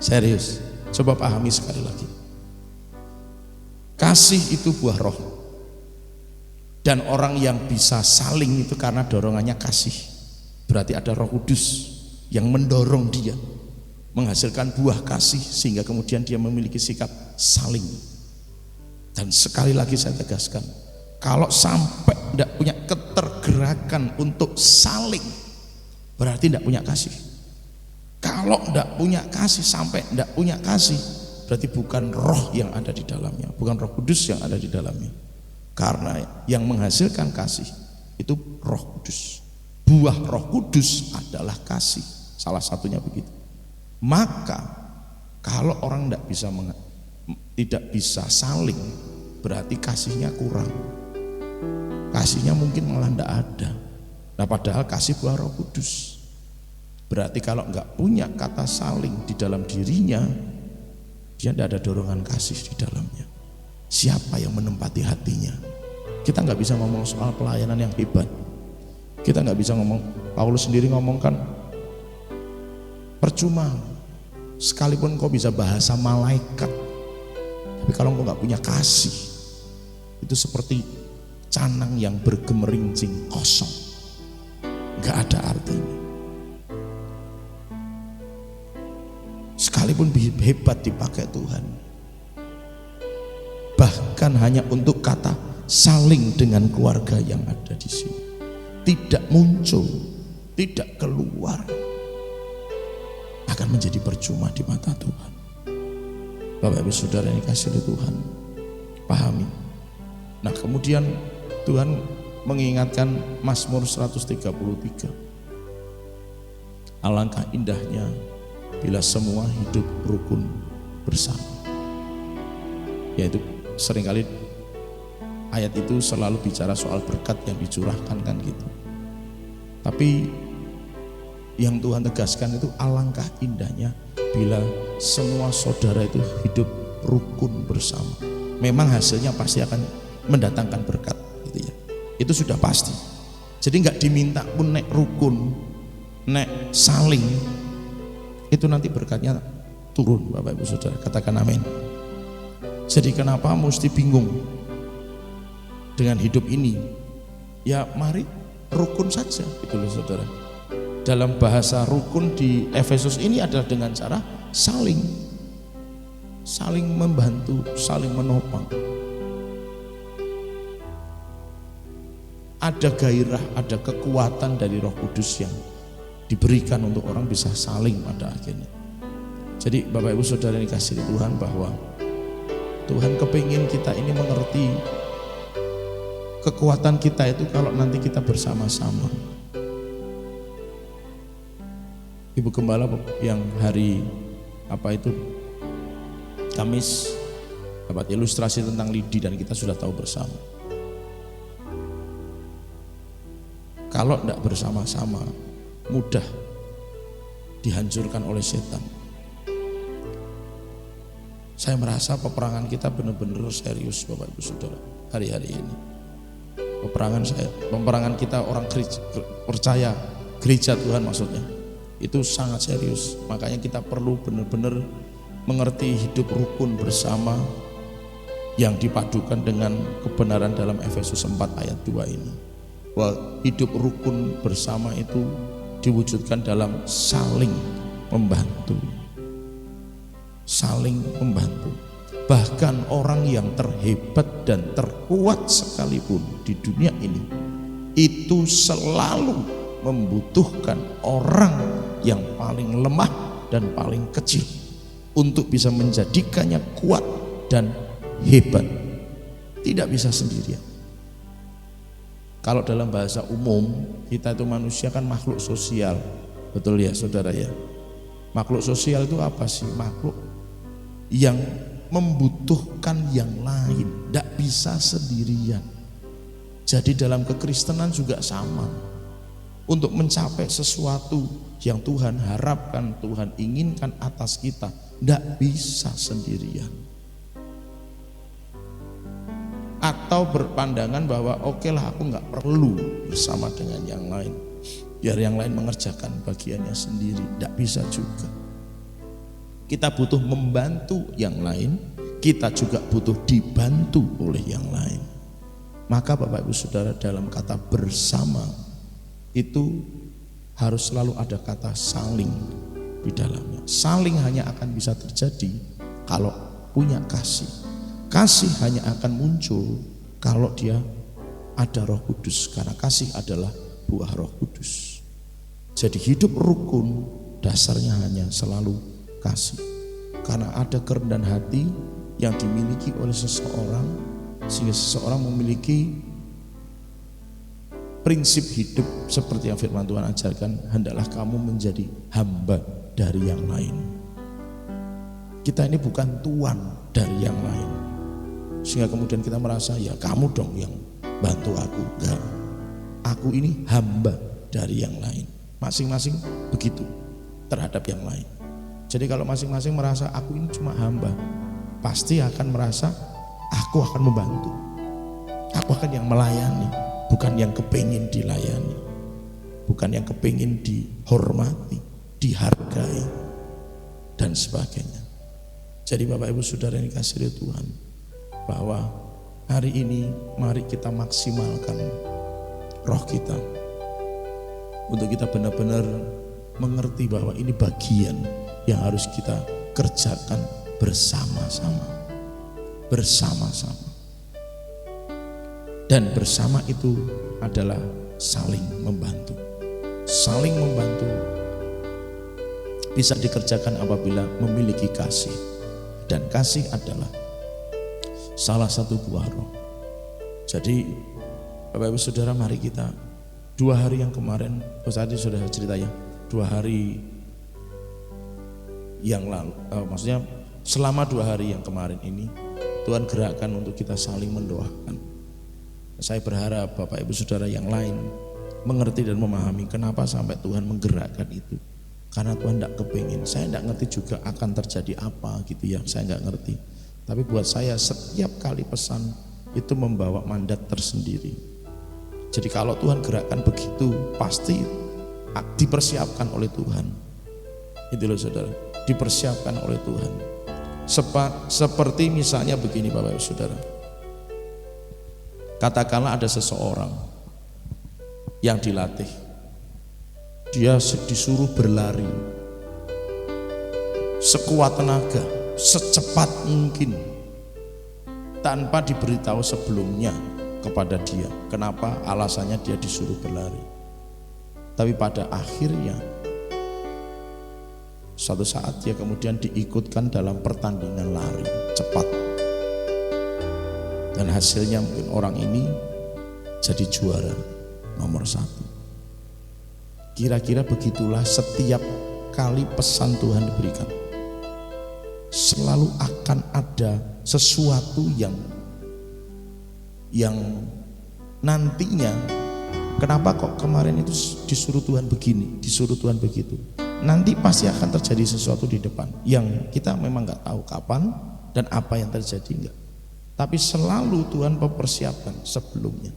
Serius, coba pahami sekali lagi. Kasih itu buah roh. Dan orang yang bisa saling itu karena dorongannya kasih. Berarti ada Roh Kudus yang mendorong dia menghasilkan buah kasih, sehingga kemudian dia memiliki sikap saling. Dan sekali lagi saya tegaskan, kalau sampai tidak punya ketergerakan untuk saling, berarti tidak punya kasih. Kalau tidak punya kasih, sampai tidak punya kasih, berarti bukan roh yang ada di dalamnya, bukan Roh Kudus yang ada di dalamnya. Karena yang menghasilkan kasih itu Roh Kudus. Buah Roh Kudus adalah kasih, salah satunya begitu. Maka kalau orang tidak bisa saling, berarti kasihnya kurang. Kasihnya mungkin malah tidak ada. Nah, padahal kasih buah Roh Kudus. Berarti kalau nggak punya kata saling di dalam dirinya, dia tidak ada dorongan kasih di dalamnya. Siapa yang menempati hatinya? Kita nggak bisa ngomong soal pelayanan yang hebat. Kita nggak bisa ngomong. Paulus sendiri ngomongkan, percuma sekalipun kau bisa bahasa malaikat, tapi kalau kau nggak punya kasih, itu seperti canang yang bergemerincing kosong, nggak ada artinya. Sekalipun hebat dipakai Tuhan, bahkan hanya untuk kata saling dengan keluarga yang ada di sini, tidak muncul, tidak keluar, akan menjadi percuma di mata Tuhan. Bapak Ibu Saudara yang dikasihi oleh Tuhan, pahami. Nah, kemudian Tuhan mengingatkan Mazmur 133. Alangkah indahnya bila semua hidup rukun bersama. Yaitu seringkali ayat itu selalu bicara soal berkat yang dicurahkan kan gitu. Tapi yang Tuhan tegaskan itu alangkah indahnya bila semua saudara itu hidup rukun bersama. Memang hasilnya pasti akan mendatangkan berkat gitu ya. Itu sudah pasti. Jadi nggak diminta pun nek rukun, nek saling, itu nanti berkatnya turun. Bapak Ibu Saudara, katakan amin. Jadi kenapa mesti bingung dengan hidup ini? Ya mari rukun saja gitu loh saudara. Dalam bahasa rukun di Efesus ini adalah dengan cara saling membantu, saling menopang. Ada gairah, ada kekuatan dari Roh Kudus yang diberikan untuk orang bisa saling pada akhirnya. Jadi Bapak Ibu Saudara yang dikasihi Tuhan, bahwa Tuhan kepingin kita ini mengerti kekuatan kita itu kalau nanti kita bersama-sama. Ibu Gembala yang hari Kamis dapat ilustrasi tentang lidi dan kita sudah tahu bersama. Kalau tidak bersama-sama mudah dihancurkan oleh setan. Saya merasa peperangan kita benar-benar serius Bapak Ibu Saudara hari-hari ini. Peperangan kita orang percaya, gereja Tuhan maksudnya, itu sangat serius. Makanya kita perlu benar-benar mengerti hidup rukun bersama yang dipadukan dengan kebenaran dalam Efesus 4 ayat 2 ini. Bahwa hidup rukun bersama itu diwujudkan dalam saling membantu. Saling membantu. Bahkan orang yang terhebat dan terkuat sekalipun di dunia ini, itu selalu membutuhkan orang yang paling lemah dan paling kecil untuk bisa menjadikannya kuat dan hebat. Tidak bisa sendirian. Kalau dalam bahasa umum, kita itu manusia kan makhluk sosial. Betul ya saudara ya? Makhluk sosial itu apa sih? Makhluk yang membutuhkan yang lain, tidak bisa sendirian. Jadi dalam kekristenan juga sama. Untuk mencapai sesuatu yang Tuhan harapkan, Tuhan inginkan atas kita, tidak bisa sendirian. Atau berpandangan bahwa oke lah, aku nggak perlu bersama dengan yang lain, biar yang lain mengerjakan bagiannya sendiri. Tidak bisa juga. Kita butuh membantu yang lain, kita juga butuh dibantu oleh yang lain. Maka Bapak Ibu Saudara, dalam kata bersama itu harus selalu ada kata saling di dalamnya. Saling hanya akan bisa terjadi kalau punya kasih. Kasih hanya akan muncul kalau dia ada Roh Kudus, karena kasih adalah buah Roh Kudus. Jadi hidup rukun dasarnya hanya selalu kasih. Karena ada kerendahan hati yang dimiliki oleh seseorang, sehingga seseorang memiliki prinsip hidup seperti yang firman Tuhan ajarkan, hendaklah kamu menjadi hamba dari yang lain. Kita ini bukan tuan dari yang lain, sehingga kemudian kita merasa ya kamu dong yang bantu aku. Enggak, aku ini hamba dari yang lain. Masing-masing begitu terhadap yang lain. Jadi kalau masing-masing merasa aku ini cuma hamba, pasti akan merasa aku akan membantu, aku akan yang melayani, bukan yang kepingin dilayani, bukan yang kepingin dihormati, dihargai, dan sebagainya. Jadi Bapak Ibu Saudara yang dikasihi Tuhan, bahwa hari ini mari kita maksimalkan roh kita untuk kita benar-benar mengerti bahwa ini bagian yang harus kita kerjakan bersama-sama. Dan bersama itu adalah saling membantu. Saling membantu bisa dikerjakan apabila memiliki kasih. Dan kasih adalah salah satu buah roh. Jadi Bapak Ibu Saudara, mari kita 2 hari yang kemarin, tadi sudah cerita ya, 2 hari yang lalu, maksudnya selama 2 hari yang kemarin ini Tuhan gerakkan untuk kita saling mendoakan. Saya berharap Bapak Ibu Saudara yang lain mengerti dan memahami kenapa sampai Tuhan menggerakkan itu. Karena Tuhan tidak kepingin, saya tidak ngerti juga akan terjadi apa gitu ya, saya nggak ngerti. Tapi buat saya setiap kali pesan itu membawa mandat tersendiri. Jadi kalau Tuhan gerakkan begitu, pasti dipersiapkan oleh Tuhan. Itu loh saudara, dipersiapkan oleh Tuhan. Seperti misalnya begini Bapak Ibu Saudara. Katakanlah ada seseorang yang dilatih, dia disuruh berlari sekuat tenaga, secepat mungkin, tanpa diberitahu sebelumnya kepada dia kenapa alasannya dia disuruh berlari. Tapi pada akhirnya suatu saat dia kemudian diikutkan dalam pertandingan lari cepat, dan hasilnya mungkin orang ini jadi juara nomor 1. Kira-kira begitulah setiap kali pesan Tuhan diberikan, selalu akan ada sesuatu yang nantinya, kenapa kok kemarin itu disuruh Tuhan begini, disuruh Tuhan begitu, nanti pasti akan terjadi sesuatu di depan yang kita memang nggak tahu kapan dan apa yang terjadi, enggak. Tapi selalu Tuhan mempersiapkan sebelumnya.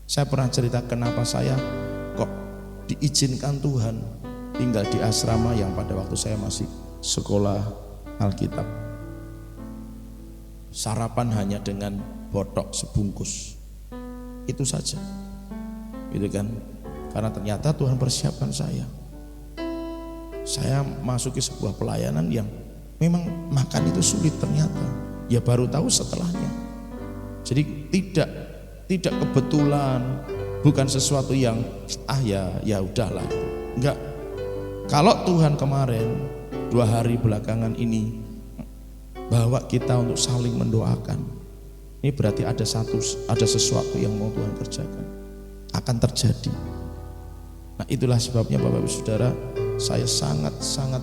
Saya pernah cerita kenapa saya kok diizinkan Tuhan tinggal di asrama yang pada waktu saya masih sekolah Alkitab. Sarapan hanya dengan botok sebungkus, itu saja, gitu kan? Karena ternyata Tuhan persiapkan saya. Saya masuki sebuah pelayanan yang memang makan itu sulit ternyata. Ya baru tahu setelahnya. Jadi tidak kebetulan, bukan sesuatu yang ya udahlah. Enggak. Kalau Tuhan kemarin 2 hari belakangan ini bawa kita untuk saling mendoakan, ini berarti ada sesuatu yang mau Tuhan kerjakan. akan terjadi. Nah, itulah sebabnya Bapak Ibu Saudara, saya sangat-sangat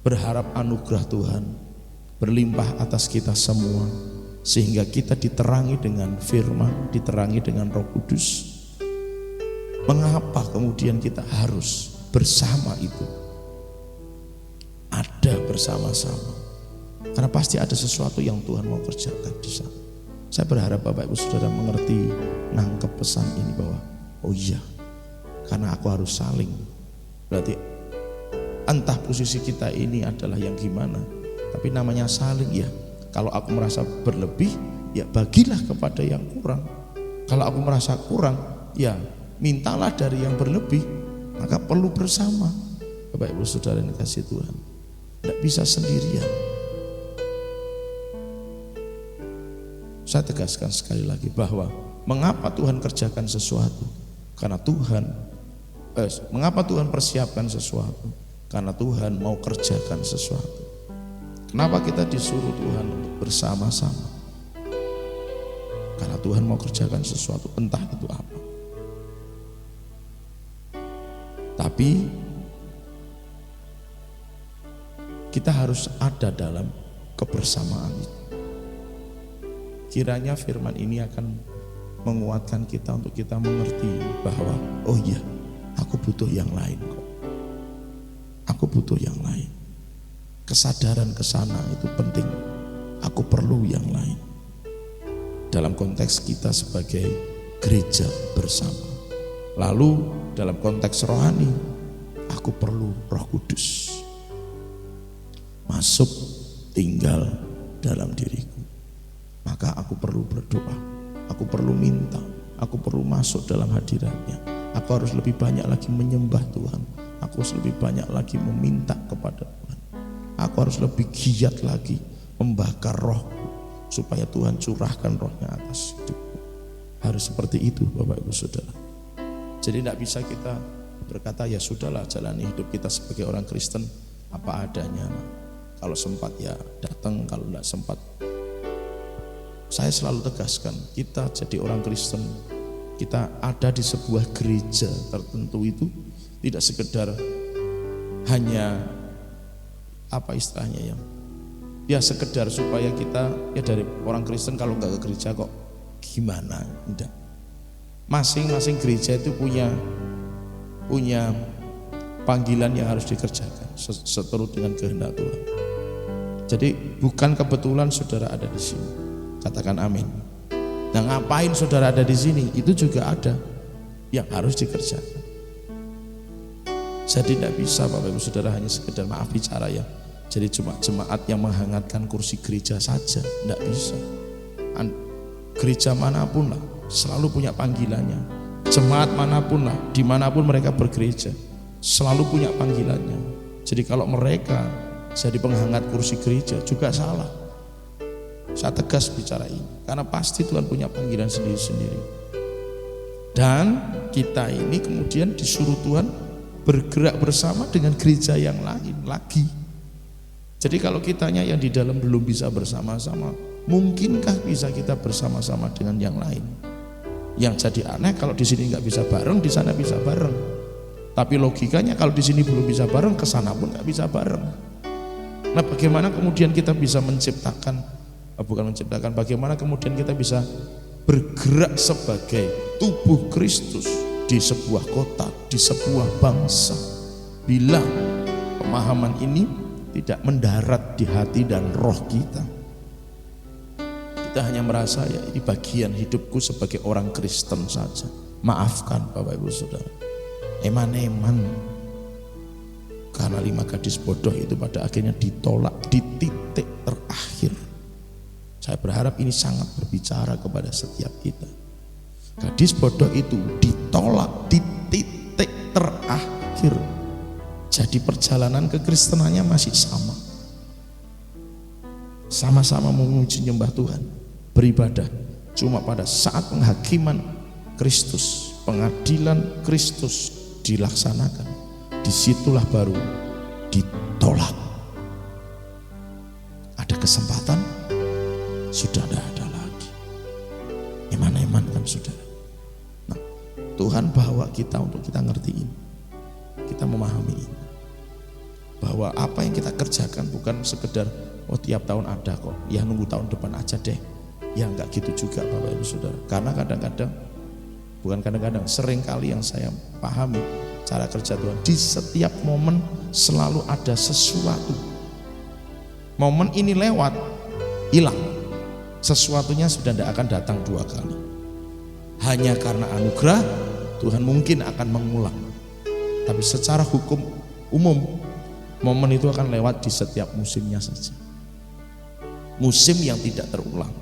berharap anugerah Tuhan berlimpah atas kita semua, sehingga kita diterangi dengan firman, diterangi dengan Roh Kudus. Mengapa kemudian kita harus bersama itu? Ada bersama-sama. Karena pasti ada sesuatu yang Tuhan mau kerjakan di sana. Saya berharap Bapak Ibu Saudara mengerti, nangkep pesan ini bahwa oh iya, karena aku harus saling. Berarti entah posisi kita ini adalah yang gimana, tapi namanya saling ya. Kalau aku merasa berlebih, ya bagilah kepada yang kurang. Kalau aku merasa kurang, ya mintalah dari yang berlebih. Maka perlu bersama. Bapak Ibu Saudara yang dikasihi Tuhan, tidak bisa sendirian. Saya tegaskan sekali lagi bahwa mengapa Tuhan kerjakan sesuatu? Karena mengapa Tuhan persiapkan sesuatu? Karena Tuhan mau kerjakan sesuatu. Kenapa kita disuruh Tuhan untuk bersama-sama? Karena Tuhan mau kerjakan sesuatu, entah itu apa. Tapi kita harus ada dalam kebersamaan itu. Kiranya firman ini akan menguatkan kita untuk kita mengerti bahwa oh iya, aku butuh yang lain kok. Aku butuh yang lain. Kesadaran ke sana itu penting. Aku perlu yang lain. Dalam konteks kita sebagai gereja bersama. Lalu dalam konteks rohani, aku perlu Roh Kudus masuk tinggal dalam diriku. Maka aku perlu berdoa, aku perlu minta, aku perlu masuk dalam hadiratnya. Aku harus lebih banyak lagi menyembah Tuhan. Aku harus lebih banyak lagi meminta kepada Tuhan. Aku harus lebih giat lagi membakar rohku supaya Tuhan curahkan rohnya atas hidupku. Harus seperti itu Bapak Ibu Saudara. Jadi tidak bisa kita berkata ya sudahlah jalani hidup kita sebagai orang Kristen apa adanya. Kalau sempat ya datang, kalau tidak sempat. Saya selalu tegaskan, kita jadi orang Kristen, kita ada di sebuah gereja tertentu itu tidak sekedar hanya apa istilahnya ya sekedar supaya kita ya dari orang Kristen kalau nggak ke gereja kok gimana, enggak. Masing-masing gereja itu punya panggilan yang harus dikerjakan seturut dengan kehendak Tuhan. Jadi bukan kebetulan saudara ada di sini. Katakan amin. Nah, ngapain saudara ada di sini? Itu juga ada yang harus dikerjakan. Jadi tidak bisa Bapak Ibu Saudara hanya sekedar maaf bicara ya. Jadi cuma jemaat yang menghangatkan kursi gereja saja, tidak bisa. Gereja manapun lah selalu punya panggilannya. Jemaat manapun lah, dimanapun mereka bergereja, selalu punya panggilannya. Jadi kalau mereka jadi penghangat kursi gereja juga salah. Saya tegas bicara ini, karena pasti Tuhan punya panggilan sendiri-sendiri. Dan kita ini kemudian disuruh Tuhan bergerak bersama dengan gereja yang lain lagi. Jadi kalau kitanya yang di dalam belum bisa bersama-sama, mungkinkah bisa kita bersama-sama dengan yang lain? Yang jadi aneh kalau di sini nggak bisa bareng, di sana bisa bareng. Tapi logikanya kalau di sini belum bisa bareng, ke sana pun nggak bisa bareng. Nah, bagaimana kemudian kita bisa bagaimana kemudian kita bisa bergerak sebagai tubuh Kristus di sebuah kota, di sebuah bangsa, bila pemahaman ini tidak mendarat di hati dan roh kita. Kita hanya merasa ya ini bagian hidupku sebagai orang Kristen saja. Maafkan Bapak Ibu Saudara, eman-eman. Karena 5 gadis bodoh itu pada akhirnya ditolak di titik terakhir. Saya berharap ini sangat berbicara kepada setiap kita. Gadis bodoh itu ditolak di titik terakhir. Jadi perjalanan kekristenannya masih sama. Sama-sama memuji nyembah Tuhan, beribadah. Cuma pada saat penghakiman Kristus, pengadilan Kristus dilaksanakan, disitulah baru ditolak. Ada kesempatan, sudah tidak ada lagi. Eman-eman kan saudara. Nah, Tuhan bawa kita untuk kita ngertiin, kita memahami ini, bahwa apa yang kita kerjakan bukan sekedar oh tiap tahun ada kok, ya nunggu tahun depan aja deh. Ya enggak gitu juga Bapak Ibu Saudara. Karena kadang-kadang, bukan kadang-kadang, sering kali yang saya pahami cara kerja Tuhan, di setiap momen selalu ada sesuatu. Momen ini lewat, hilang, sesuatunya sudah tidak akan datang dua kali. Hanya karena anugerah Tuhan mungkin akan mengulang, tapi secara hukum umum momen itu akan lewat di setiap musimnya saja. Musim yang tidak terulang,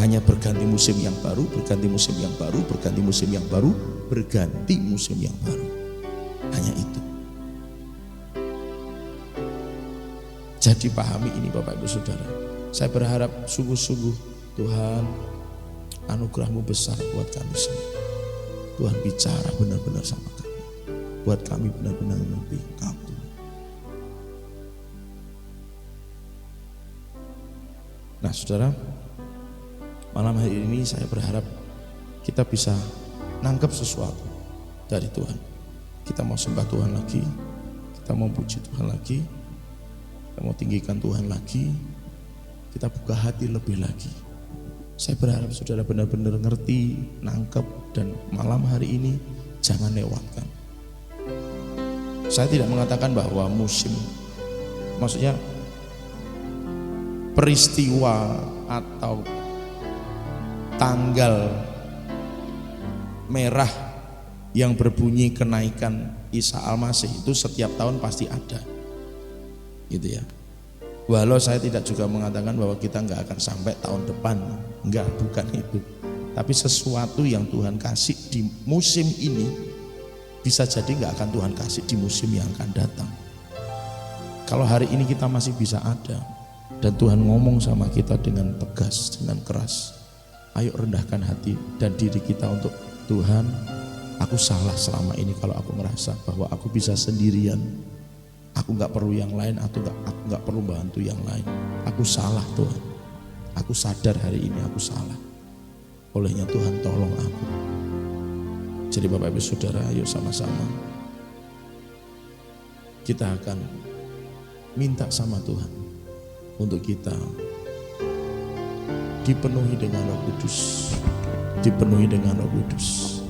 hanya berganti musim yang baru, berganti musim yang baru, berganti musim yang baru, berganti musim yang baru. Hanya itu. Jadi pahami ini Bapak Ibu Saudara. Saya berharap sungguh-sungguh Tuhan, anugerah-Mu besar buat kami semua. Tuhan bicara benar-benar sama kami, buat kami benar-benar mengerti Engkau. Nah saudara, malam hari ini saya berharap kita bisa nangkep sesuatu dari Tuhan. Kita mau sembah Tuhan lagi, kita mau puji Tuhan lagi, kita mau tinggikan Tuhan lagi, kita buka hati lebih lagi. Saya berharap saudara benar-benar ngerti, nangkep, dan malam hari ini jangan lewatkan. Saya tidak mengatakan bahwa musim, maksudnya peristiwa atau tanggal merah yang berbunyi kenaikan Isa Al-Masih itu setiap tahun pasti ada, gitu ya. Walau saya tidak juga mengatakan bahwa kita nggak akan sampai tahun depan, enggak, bukan itu. Tapi sesuatu yang Tuhan kasih di musim ini bisa jadi nggak akan Tuhan kasih di musim yang akan datang. Kalau hari ini kita masih bisa ada, dan Tuhan ngomong sama kita dengan tegas, dengan keras, ayo rendahkan hati dan diri kita untuk Tuhan, aku salah selama ini kalau aku merasa bahwa aku bisa sendirian, aku gak perlu yang lain, atau aku gak perlu bantu yang lain. Aku salah Tuhan, aku sadar hari ini aku salah, olehnya Tuhan tolong aku. Jadi Bapak Ibu Saudara, ayo sama-sama kita akan minta sama Tuhan untuk kita dipenuhi dengan Roh Kudus, dipenuhi dengan Roh Kudus.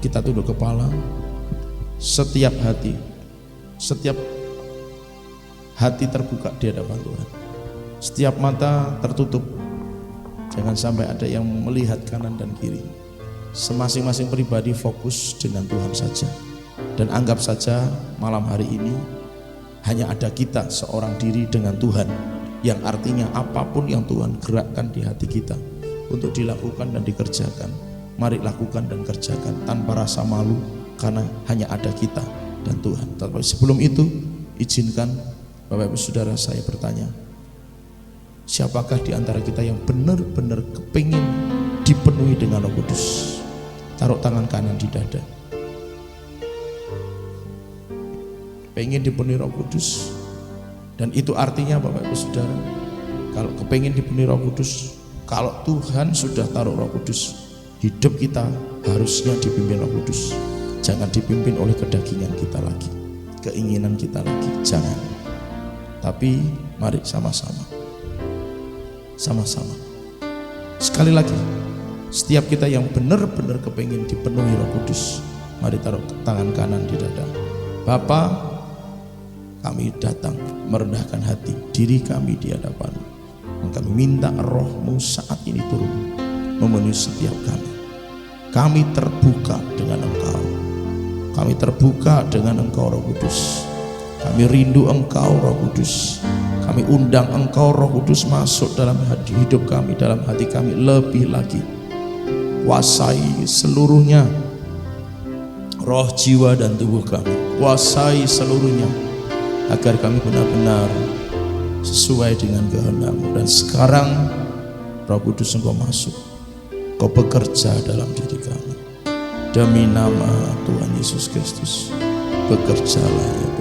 Kita tunduk kepala, setiap hati terbuka di hadapan Tuhan, setiap mata tertutup. Jangan sampai ada yang melihat kanan dan kiri. Semasing-masing pribadi fokus dengan Tuhan saja, dan anggap saja malam hari ini hanya ada kita seorang diri dengan Tuhan, yang artinya apapun yang Tuhan gerakkan di hati kita untuk dilakukan dan dikerjakan, mari lakukan dan kerjakan tanpa rasa malu, karena hanya ada kita dan Tuhan. Tapi sebelum itu, izinkan Bapak Ibu Saudara saya bertanya, siapakah di antara kita yang benar-benar kepingin dipenuhi dengan Roh Kudus? Taruh tangan kanan di dada. Pengen dipenuhi Roh Kudus, dan itu artinya Bapak Ibu Saudara, kalau kepengen dipenuhi Roh Kudus, kalau Tuhan sudah taruh Roh Kudus, hidup kita harusnya dipimpin Roh Kudus. Jangan dipimpin oleh kedagingan kita lagi, keinginan kita lagi, jangan. Tapi mari sama-sama sekali lagi, setiap kita yang benar-benar kepengen dipenuhi Roh Kudus, mari taruh tangan kanan di dada. Bapa, kami datang merendahkan hati diri kami di hadapan-Mu. Kami minta Roh-Mu saat ini turun memenuhi setiap kami. Kami terbuka dengan Engkau. Kami terbuka dengan Engkau Roh Kudus. Kami rindu Engkau Roh Kudus. Kami undang Engkau Roh Kudus masuk dalam hidup kami, dalam hati kami lebih lagi. Kuasai seluruhnya, roh, jiwa, dan tubuh kami. Kuasai seluruhnya, agar kami benar-benar sesuai dengan kehendak-Mu. Dan sekarang Roh Kudus Engkau masuk, Engkau bekerja dalam diri kami. Demi nama Tuhan Yesus Kristus, bekerjalah.